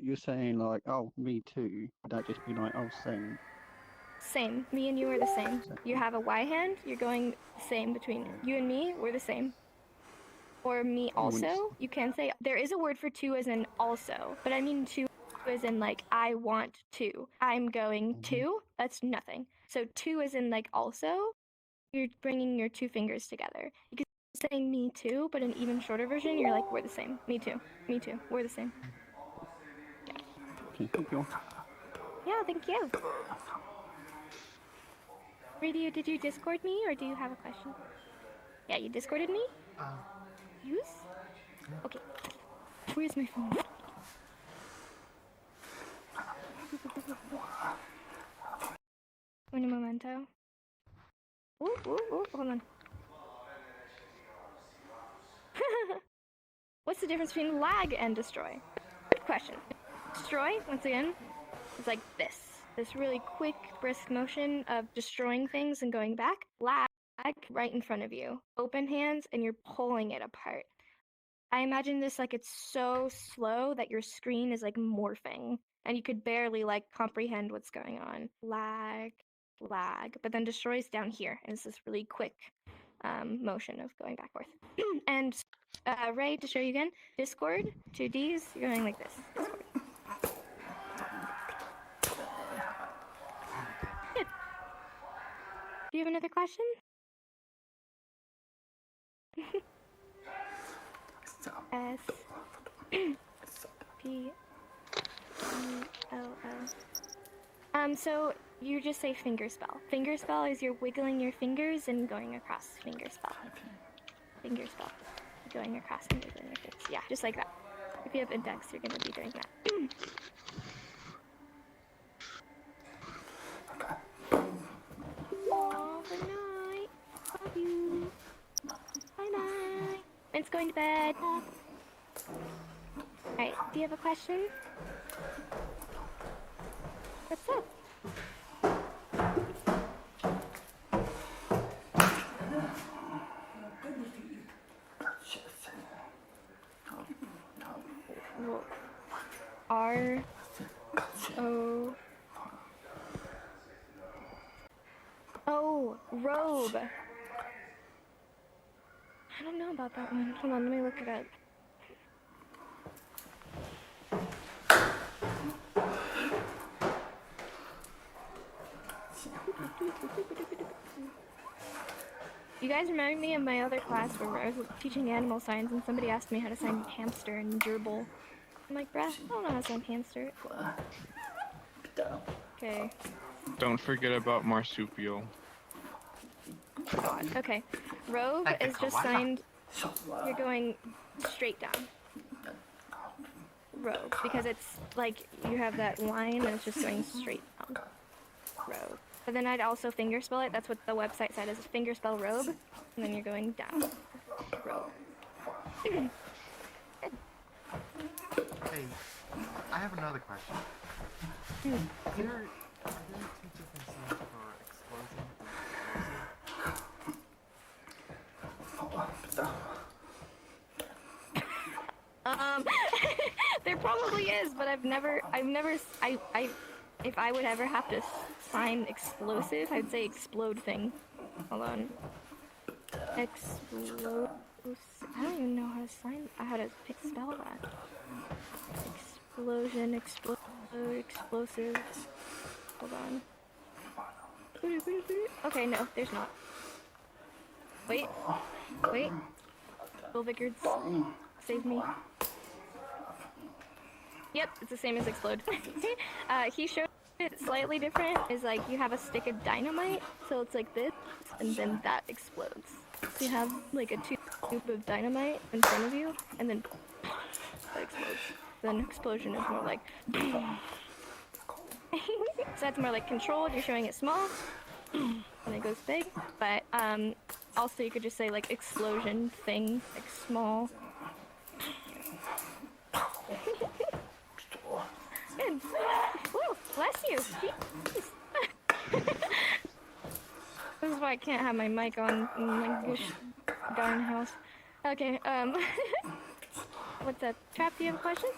you're saying like, oh, me too? Would that just be like, oh, same? Same. Me and you are the same. You have a Y hand, you're going same between you and me, we're the same. Or me also, you can say, there is a word for to as in also, but I mean to as in like, I want to. I'm going to, that's nothing. So to as in like also, you're bringing your two fingers together. You can say me too, but an even shorter version, you're like, we're the same. Me too. Me too. We're the same. Yeah. Okay, thank you. Yeah, thank you. Radio, did you Discord me or do you have a question? Yeah, you Discorded me? Use? Okay. Where's my phone? Un momento. Ooh, hold on. What's the difference between lag and destroy? Good question. Destroy, once again, is like this. This really quick, brisk motion of destroying things and going back. Lag, right in front of you. Open hands, and you're pulling it apart. I imagine this like it's so slow that your screen is like morphing, and you could barely like comprehend what's going on. Lag, but then destroys down here, and it's this really quick motion of going back and forth. And Ray, to show you again, Discord, 2Ds, you're going like this. Discord. Good. Do you have another question? S P E L L. So you just say finger spell. Finger spell is you're wiggling your fingers and going across. Finger spell. Finger spell. Going across and wiggling your fingers. Yeah, just like that. If you have index, you're gonna be doing that. Oh, good night. Love you. Bye bye. It's going to bed. Alright, do you have a question? What's up? R O. Oh, robe. I don't know about that one. Hold on, let me look it up. You guys remind me of my other class where I was teaching animal science and somebody asked me how to sign hamster and gerbil. I'm like, bruh, I don't know how to sign hamster. Okay. Don't forget about marsupial. God. Okay. Robe is just signed. You're going straight down. Robe, because it's like you have that line and it's just going straight down. Robe. But then I'd also finger spell it. That's what the website said is finger spell robe, and then you're going down. Robe. Hey, I have another question. Are there two different signs for explosion and explosive? There probably is, but I've never, if I would ever have to sign explosive, I'd say explode thing. Hold on. Explode. I don't even know how to spell that. Explosion, explode, explosive. Hold on. Okay, no, there's not. Wait. Bill Vickers, save me. Yep, it's the same as explode. He showed it slightly different. Is like you have a stick of dynamite, so it's like this, and then that explodes. So you have like a tube of dynamite in front of you, and then that explodes. Then explosion is more like. So that's more like controlled. You're showing it small, and it goes big. But also you could just say like explosion thing, like small. Good. Woo, bless you. This is why I can't have my mic on in my gosh darn house. Okay, what's up? Trap, do you have a question?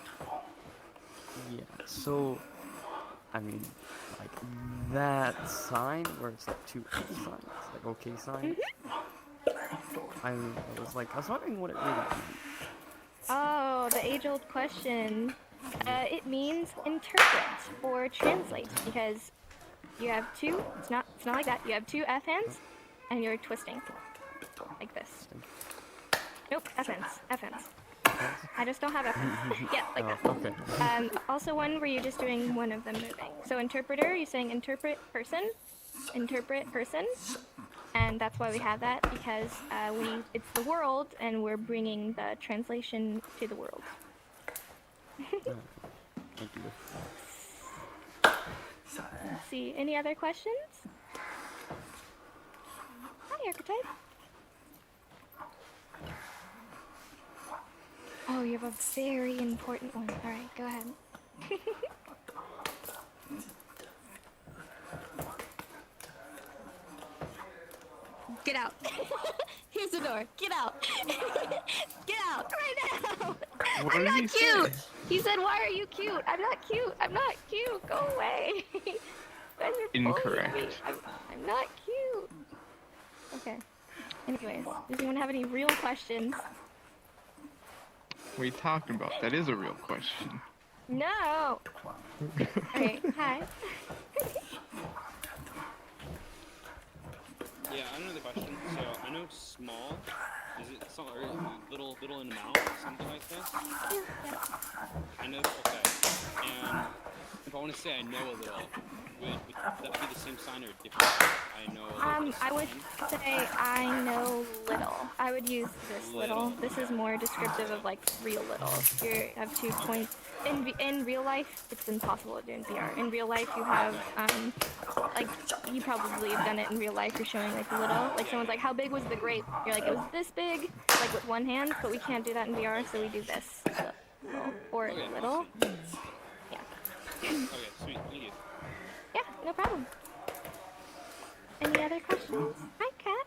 Yeah, so, I mean, like, that sign, where it's like two signs, like okay signs, I was wondering what it really means. Oh, the age-old question. It means interpret or translate, because you have two, it's not like that, you have two F hands, and you're twisting, like this. Nope, F hands. I just don't have F hands. Yeah, like that. Okay. Also one where you're just doing one of them moving. So interpreter, you're saying interpret person, and that's why we have that, because it's the world, and we're bringing the translation to the world. Thank you. Let's see, any other questions? Hi, Archetype. Oh, you have a very important one. All right, go ahead. Get out. Here's the door. Get out. Get out right now. I'm not cute. He said, "Why are you cute?" I'm not cute. I'm not cute. Go away. Incorrect. I'm not cute. Okay. Anyways, does anyone have any real questions? What are you talking about? That is a real question. No. Okay. Hi. Yeah, I know the question. So I know small. Is it small or little in amount, something like this? Yeah. Kind of. Okay. And if I want to say I know a little, would that be the same sign or different? I know. I would say I know little. I would use this little. This is more descriptive of like real little. You have 2 points. In real life, it's impossible to do in VR. In real life, you have like you probably have done it in real life. You're showing like little. Like someone's like, "How big was the grape?" You're like, "It was this big," like with one hand. But we can't do that in VR, so we do this. So, or little. Yeah. Okay, sweet. Thank you. Yeah, no problem. Any other questions? Hi, Kat.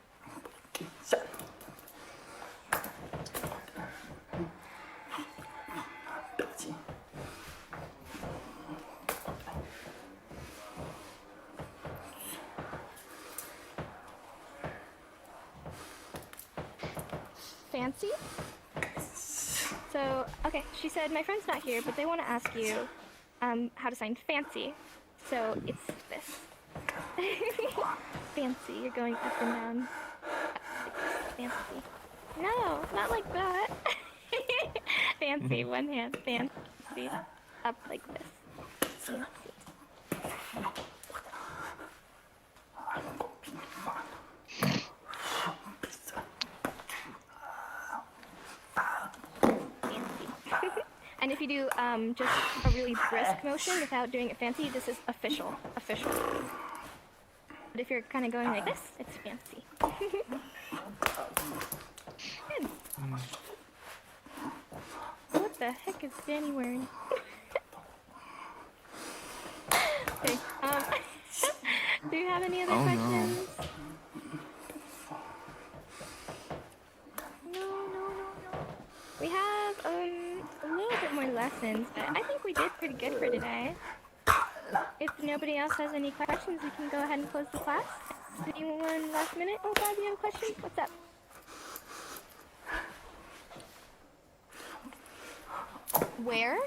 Fancy? So, okay, she said, "My friend's not here, but they want to ask you how to sign fancy." So, it's this. Fancy, you're going up and down. Fancy. No, not like that. Fancy, one hand, fancy. Up like this. Fancy. And if you do just a really brisk motion without doing it fancy, this is official. Official. But if you're kind of going like this, it's fancy. Good. What the heck is Danny wearing? Okay. Do you have any other questions? No. We have a little bit more lessons, but I think we did pretty good for today. If nobody else has any questions, we can go ahead and close the class. Anyone last minute? Oh, Bob, you have a question? What's up? Where?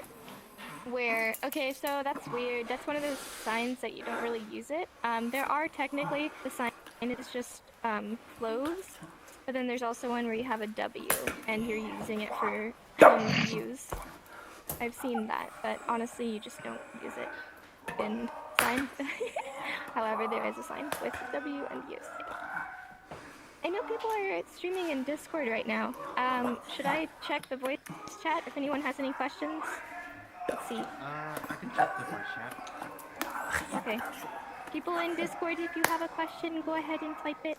Where? Okay, so that's weird. That's one of those signs that you don't really use it. There are technically, the sign is just flows, but then there's also one where you have a W and you're using it for use. I've seen that, but honestly, you just don't use it in sign. However, there is a sign with W and use. I know people are streaming in Discord right now. Should I check the voice chat if anyone has any questions? Let's see. I can check the voice chat. Okay. People in Discord, if you have a question, go ahead and type it.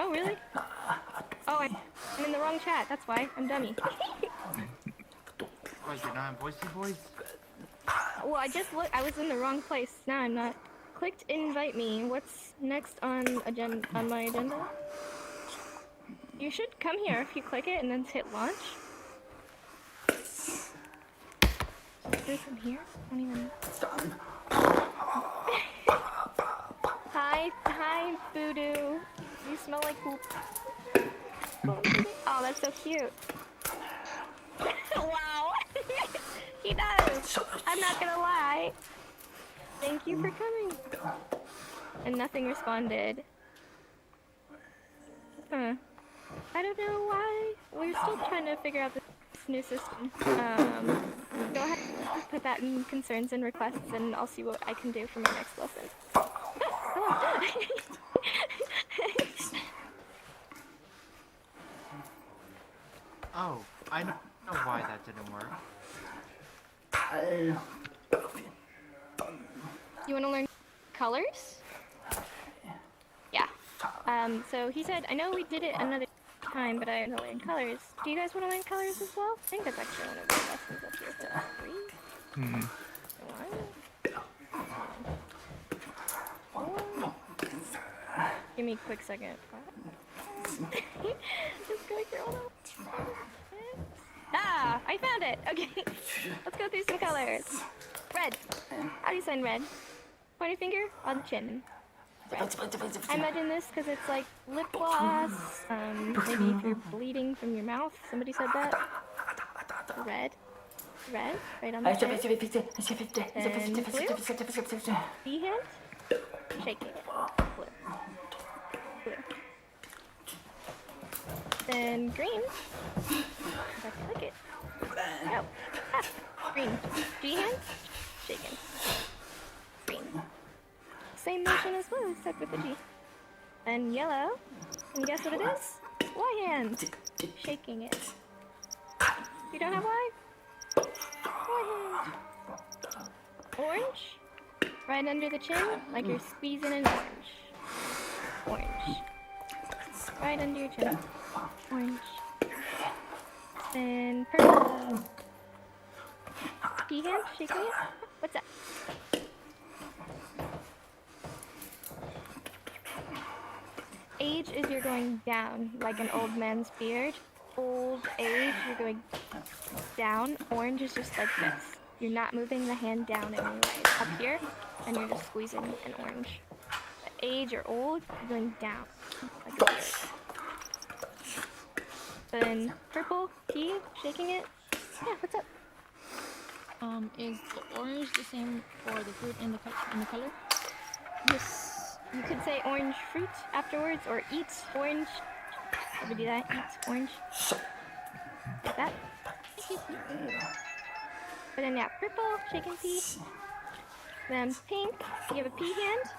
Oh, really? Oh, I'm in the wrong chat. That's why. I'm dummy. Wait, you're not in Voicey Boys? Well, I just looked. I was in the wrong place. Now I'm not. Clicked invite me. What's next on my agenda? You should come here if you click it and then hit launch. Is this in here? I don't even. Hi, Voodoo. You smell like poop. Oh, that's so cute. Wow. He does. I'm not gonna lie. Thank you for coming. And nothing responded. Huh. I don't know why. We're still trying to figure out this new system. Go ahead and put that in concerns and requests, and I'll see what I can do for my next lesson. Oh, Oh, I don't know why that didn't work. You want to learn colors? Yeah. So he said, I know we did it another time, but I want to learn colors. Do you guys want to learn colors as well? I think that's actually one of the lessons up here for free. Give me a quick second. Just going through all that. Ah, I found it. Okay, let's go through some colors. Red. How do you sign red? Pointer finger on the chin. Red. I imagine this because it's like lip gloss. Maybe if you're bleeding from your mouth. Somebody said that. Red. Red. Right on the chin. And blue. B hand. Shaking it. Blue. Blue. Then green. If I click it. Oh. Ah. Green. G hand. Shaken. Green. Same motion as blue, except with the G. And yellow. And guess what it is? Y hand. Shaking it. You don't have Y? Y hand. Orange. Right under the chin, like you're squeezing an orange. Orange. Right under your chin. Orange. And purple. P hand, shaking it. What's that? Age is you're going down, like an old man's beard. Old age, you're going down. Orange is just like this. You're not moving the hand down anyway. Up here, and you're just squeezing an orange. But age or old, you're going down, like a beard. Then purple, T, shaking it. Yeah, what's up? Is the orange the same for the fruit and the color? Yes. You could say orange fruit afterwards, or eat orange. Ever do that? Eat orange. Like that. But then yeah, purple, shaking P. Then pink, you have a P hand,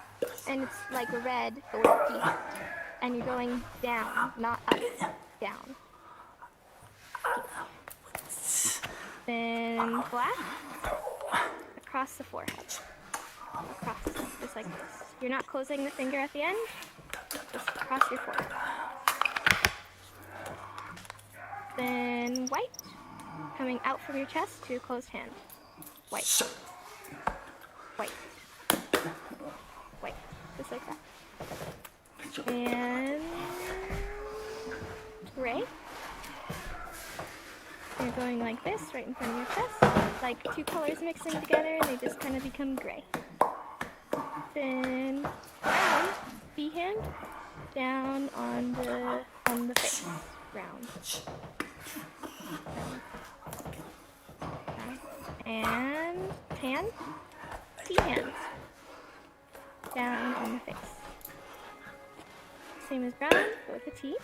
and it's like red, but with P. And you're going down, not up, down. Then black, across the forehead. Across, just like this. You're not closing the finger at the end, just across your forehead. Then white, coming out from your chest to a closed hand. White. White. White. Just like that. And gray. You're going like this, right in front of your chest. Like two colors mixing together and they just kind of become gray. Then brown, B hand, down on the face. Brown. And tan, T hand, down on the face. Same as brown, but with a T.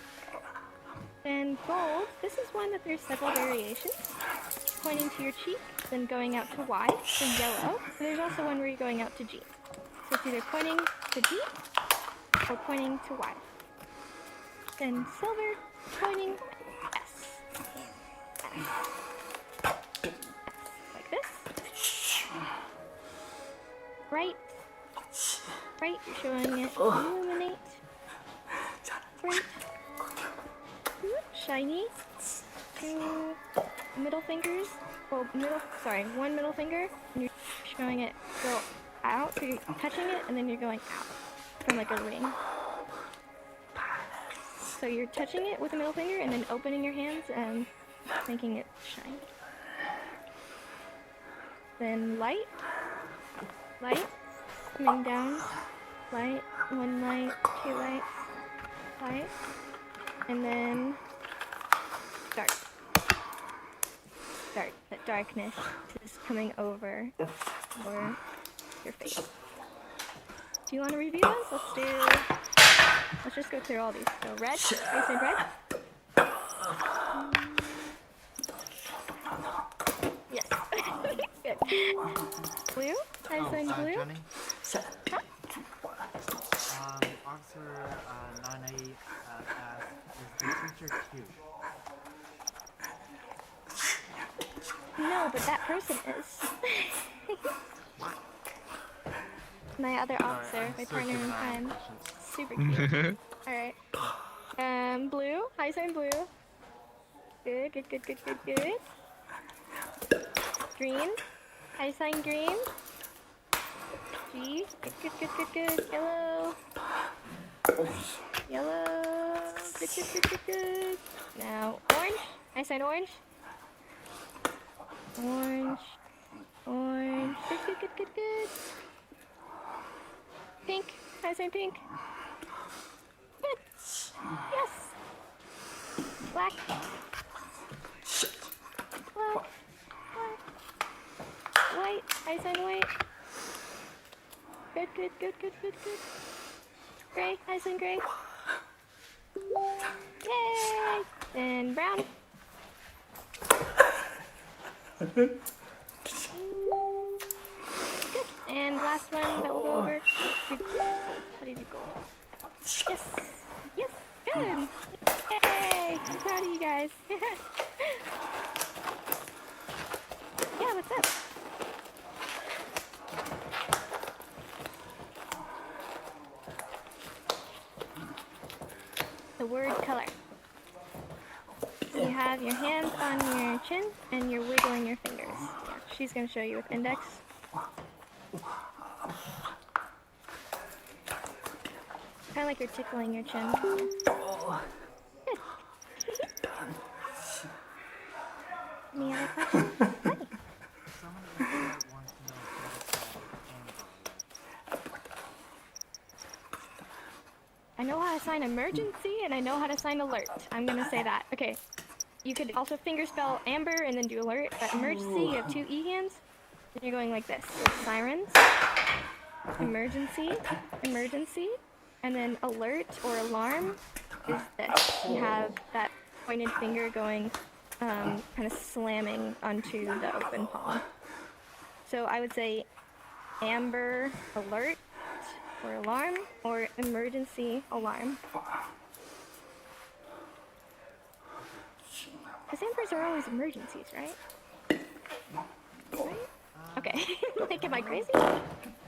Then gold, this is one that there's several variations. Pointing to your cheek, then going out to Y, then yellow. And there's also one where you're going out to G. So it's either pointing to G or pointing to Y. Then silver, pointing S. Like this. Bright. Bright, you're showing it illuminate. Bright. Shiny. Two middle fingers. Well, one middle finger. And you're showing it go out. So you're touching it and then you're going out. From like a ring. So you're touching it with the middle finger and then opening your hands and making it shine. Then light. Light. Coming down. Light. One light. Two lights. Light. And then dark. Dark. That darkness is coming over your face. Do you want to review those? Let's just go through all these. So red, you said red? Blue? I signed blue? Jenny? Huh? Officer 98 asked, is the teacher cute? No, but that person is. My other officer, my partner in crime. Super cute. Alright. Blue. Hi, sign blue. Good, good, good, good, good, good. Green. Hi, sign green. G. Good, good, good, good, good. Yellow. Yellow. Good, good, good, good, good. Now, orange. I sign orange. Orange. Orange. Good, good, good, good, good. Pink. I sign pink. Good. Yes. Black. Black. Black. White. I sign white. Good, good, good, good, good, good. Gray. I sign gray. Yay! And brown. Good. And last one that will go over. How did you go? Yes. Yes. Good. Yay! I'm proud of you guys. Yeah, what's up? The word color. You have your hands on your chin and you're wiggling your fingers. Yeah, she's going to show you with index. Kind of like you're tickling your chin. Good. Any other questions? I know how to sign emergency and I know how to sign alert. I'm gonna say that. Okay. You could also fingerspell amber and then do alert, but emergency, you have 2 E hands. And you're going like this. So sirens, emergency, emergency, and then alert or alarm is this. You have that pointed finger going, kind of slamming onto the open palm. So I would say amber alert or alarm or emergency alarm. Because ambers are always emergencies, right? Right? Okay. Like, am I crazy?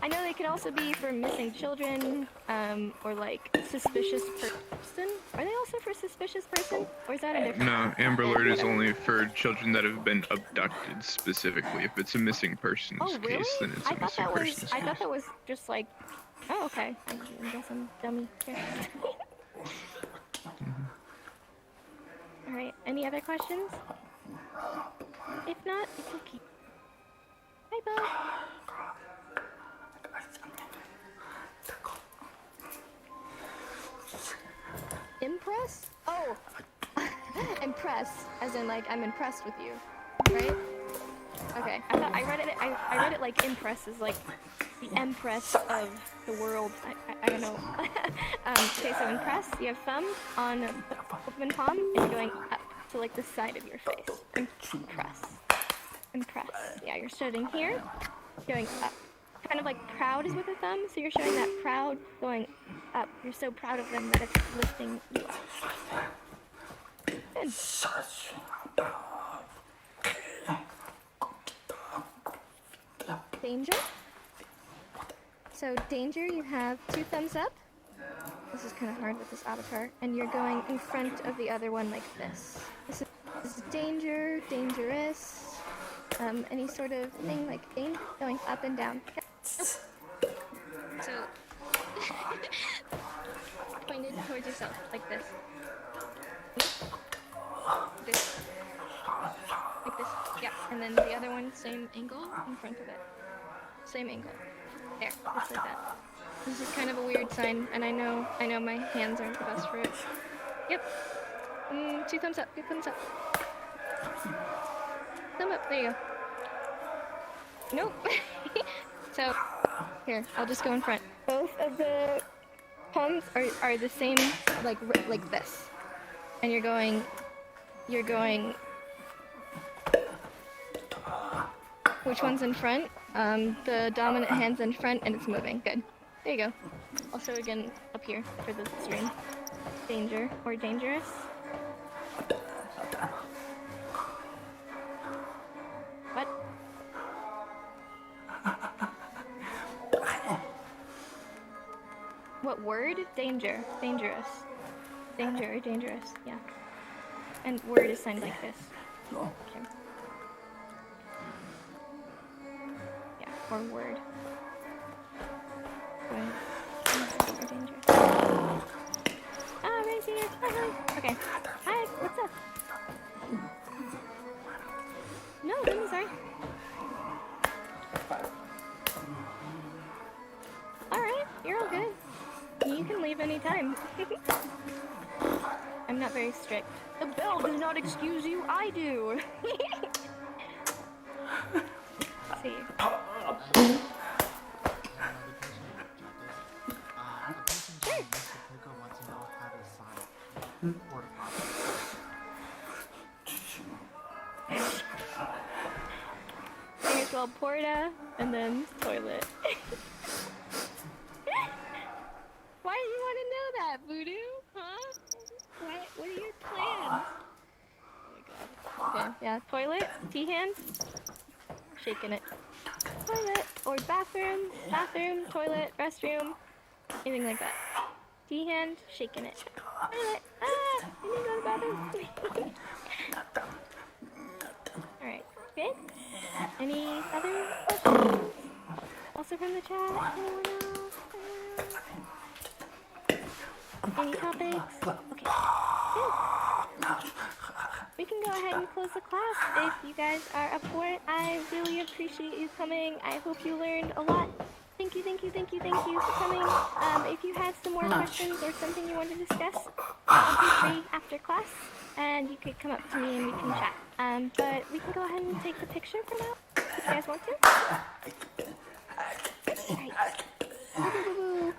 I know they could also be for missing children, or like suspicious person. Are they also for suspicious person? Or is that a different? No, Amber Alert is only for children that have been abducted specifically. If it's a missing persons case, then it's a missing persons case. I thought that was just like, oh, okay. I guess I'm dummy. Alright, any other questions? If not, it's okay. Bye bye. Impress? Oh! Impress, as in like I'm impressed with you, right? Okay, I thought I read it like impress is like the empress of the world. I don't know. Okay, so impress, you have thumb on the open palm and you're going up to like the side of your face. Impress. Impress. Yeah, you're starting here, going up. Kind of like proud is with the thumb, so you're showing that proud going up. You're so proud of them that it's lifting you up. Good. Danger. So danger, you have 2 thumbs up. This is kind of hard with this avatar. And you're going in front of the other one like this. This is danger, dangerous. Any sort of thing like going up and down. So, pointed towards yourself, like this. This. Like this. Yeah, and then the other one, same angle in front of it. Same angle. There, just like that. This is kind of a weird sign, and I know my hands aren't the best for it. Yep. 2 thumbs up, 2 thumbs up. Thumb up, there you go. Nope. So, here, I'll just go in front. Both of the palms are the same, like this. And you're going which one's in front. The dominant hand's in front and it's moving. Good. There you go. Also again up here for the stream. Danger or dangerous. What? What word? Danger. Dangerous. Danger or dangerous. Yeah. And word is signed like this. Okay. Yeah, or word. Good. Or dangerous. Ah, right here. Hi. Okay. Hi, what's up? No, I'm sorry. Alright, you're all good. You can leave anytime. I'm not very strict. The bell does not excuse you, I do! Let's see. It's called porta, and then toilet. Why do you want to know that, Voodoo? Huh? What are your plans? Oh my god. Okay, yeah, toilet, T-hand, shaking it. Toilet, or bathroom, toilet, restroom, anything like that. T-hand, shaking it. Toilet, ah, I need to go to the bathroom. Alright, good? Any other questions? Also from the chat, anyone else? Any topics? Okay, good. We can go ahead and close the class if you guys are up for it. I really appreciate you coming. I hope you learned a lot. Thank you for coming. If you have some more questions or something you want to discuss, I'll be free after class, and you could come up to me and we can chat. But we can go ahead and take the picture for now, if you guys want to. Alright. Woo.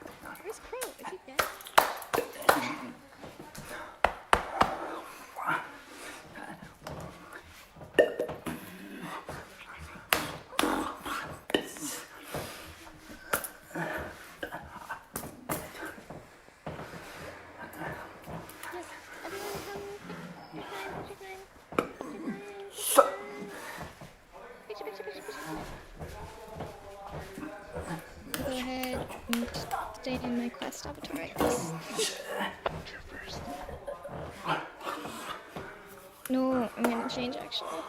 Where's Crow? Is he dead? Go ahead and stay in my quest avatar, I guess. No, I'm gonna change actually.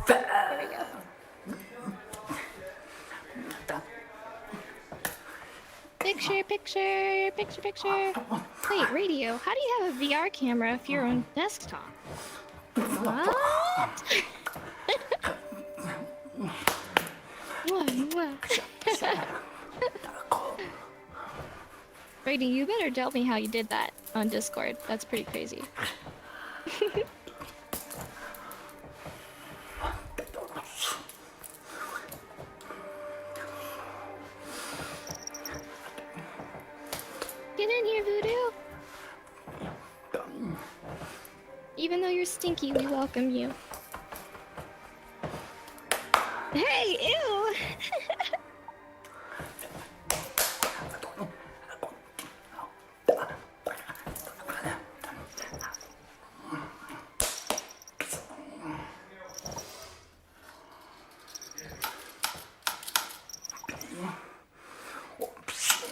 There we go. Picture. Wait, radio, how do you have a VR camera if you're on desktop? What? What? Brady, you better tell me how you did that on Discord. That's pretty crazy. Get in here, Voodoo! Even though you're stinky, we welcome you. Hey, ew!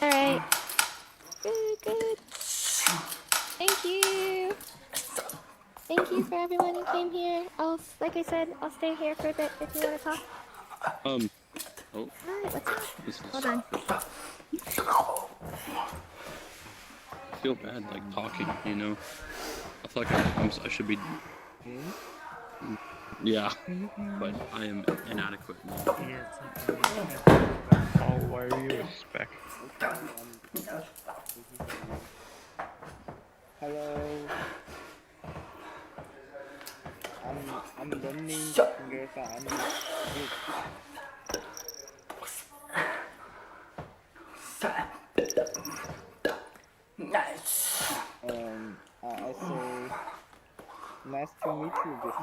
Alright. Good. Thank you. Thank you for everyone who came here. Like I said, I'll stay here for a bit if you want to talk. Oh. Alright, what's up? Hold on. I feel bad, like, talking, you know? I feel like I should be... Yeah, but I am inadequate. Oh, why are you respectful? Hello. I'm learning English. I say nice to meet you, just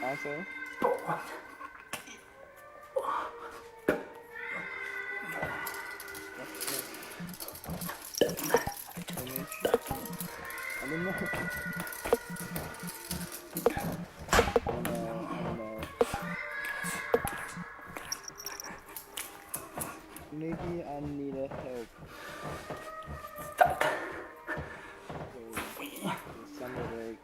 Answer. I don't know. Maybe I need a help. So, somebody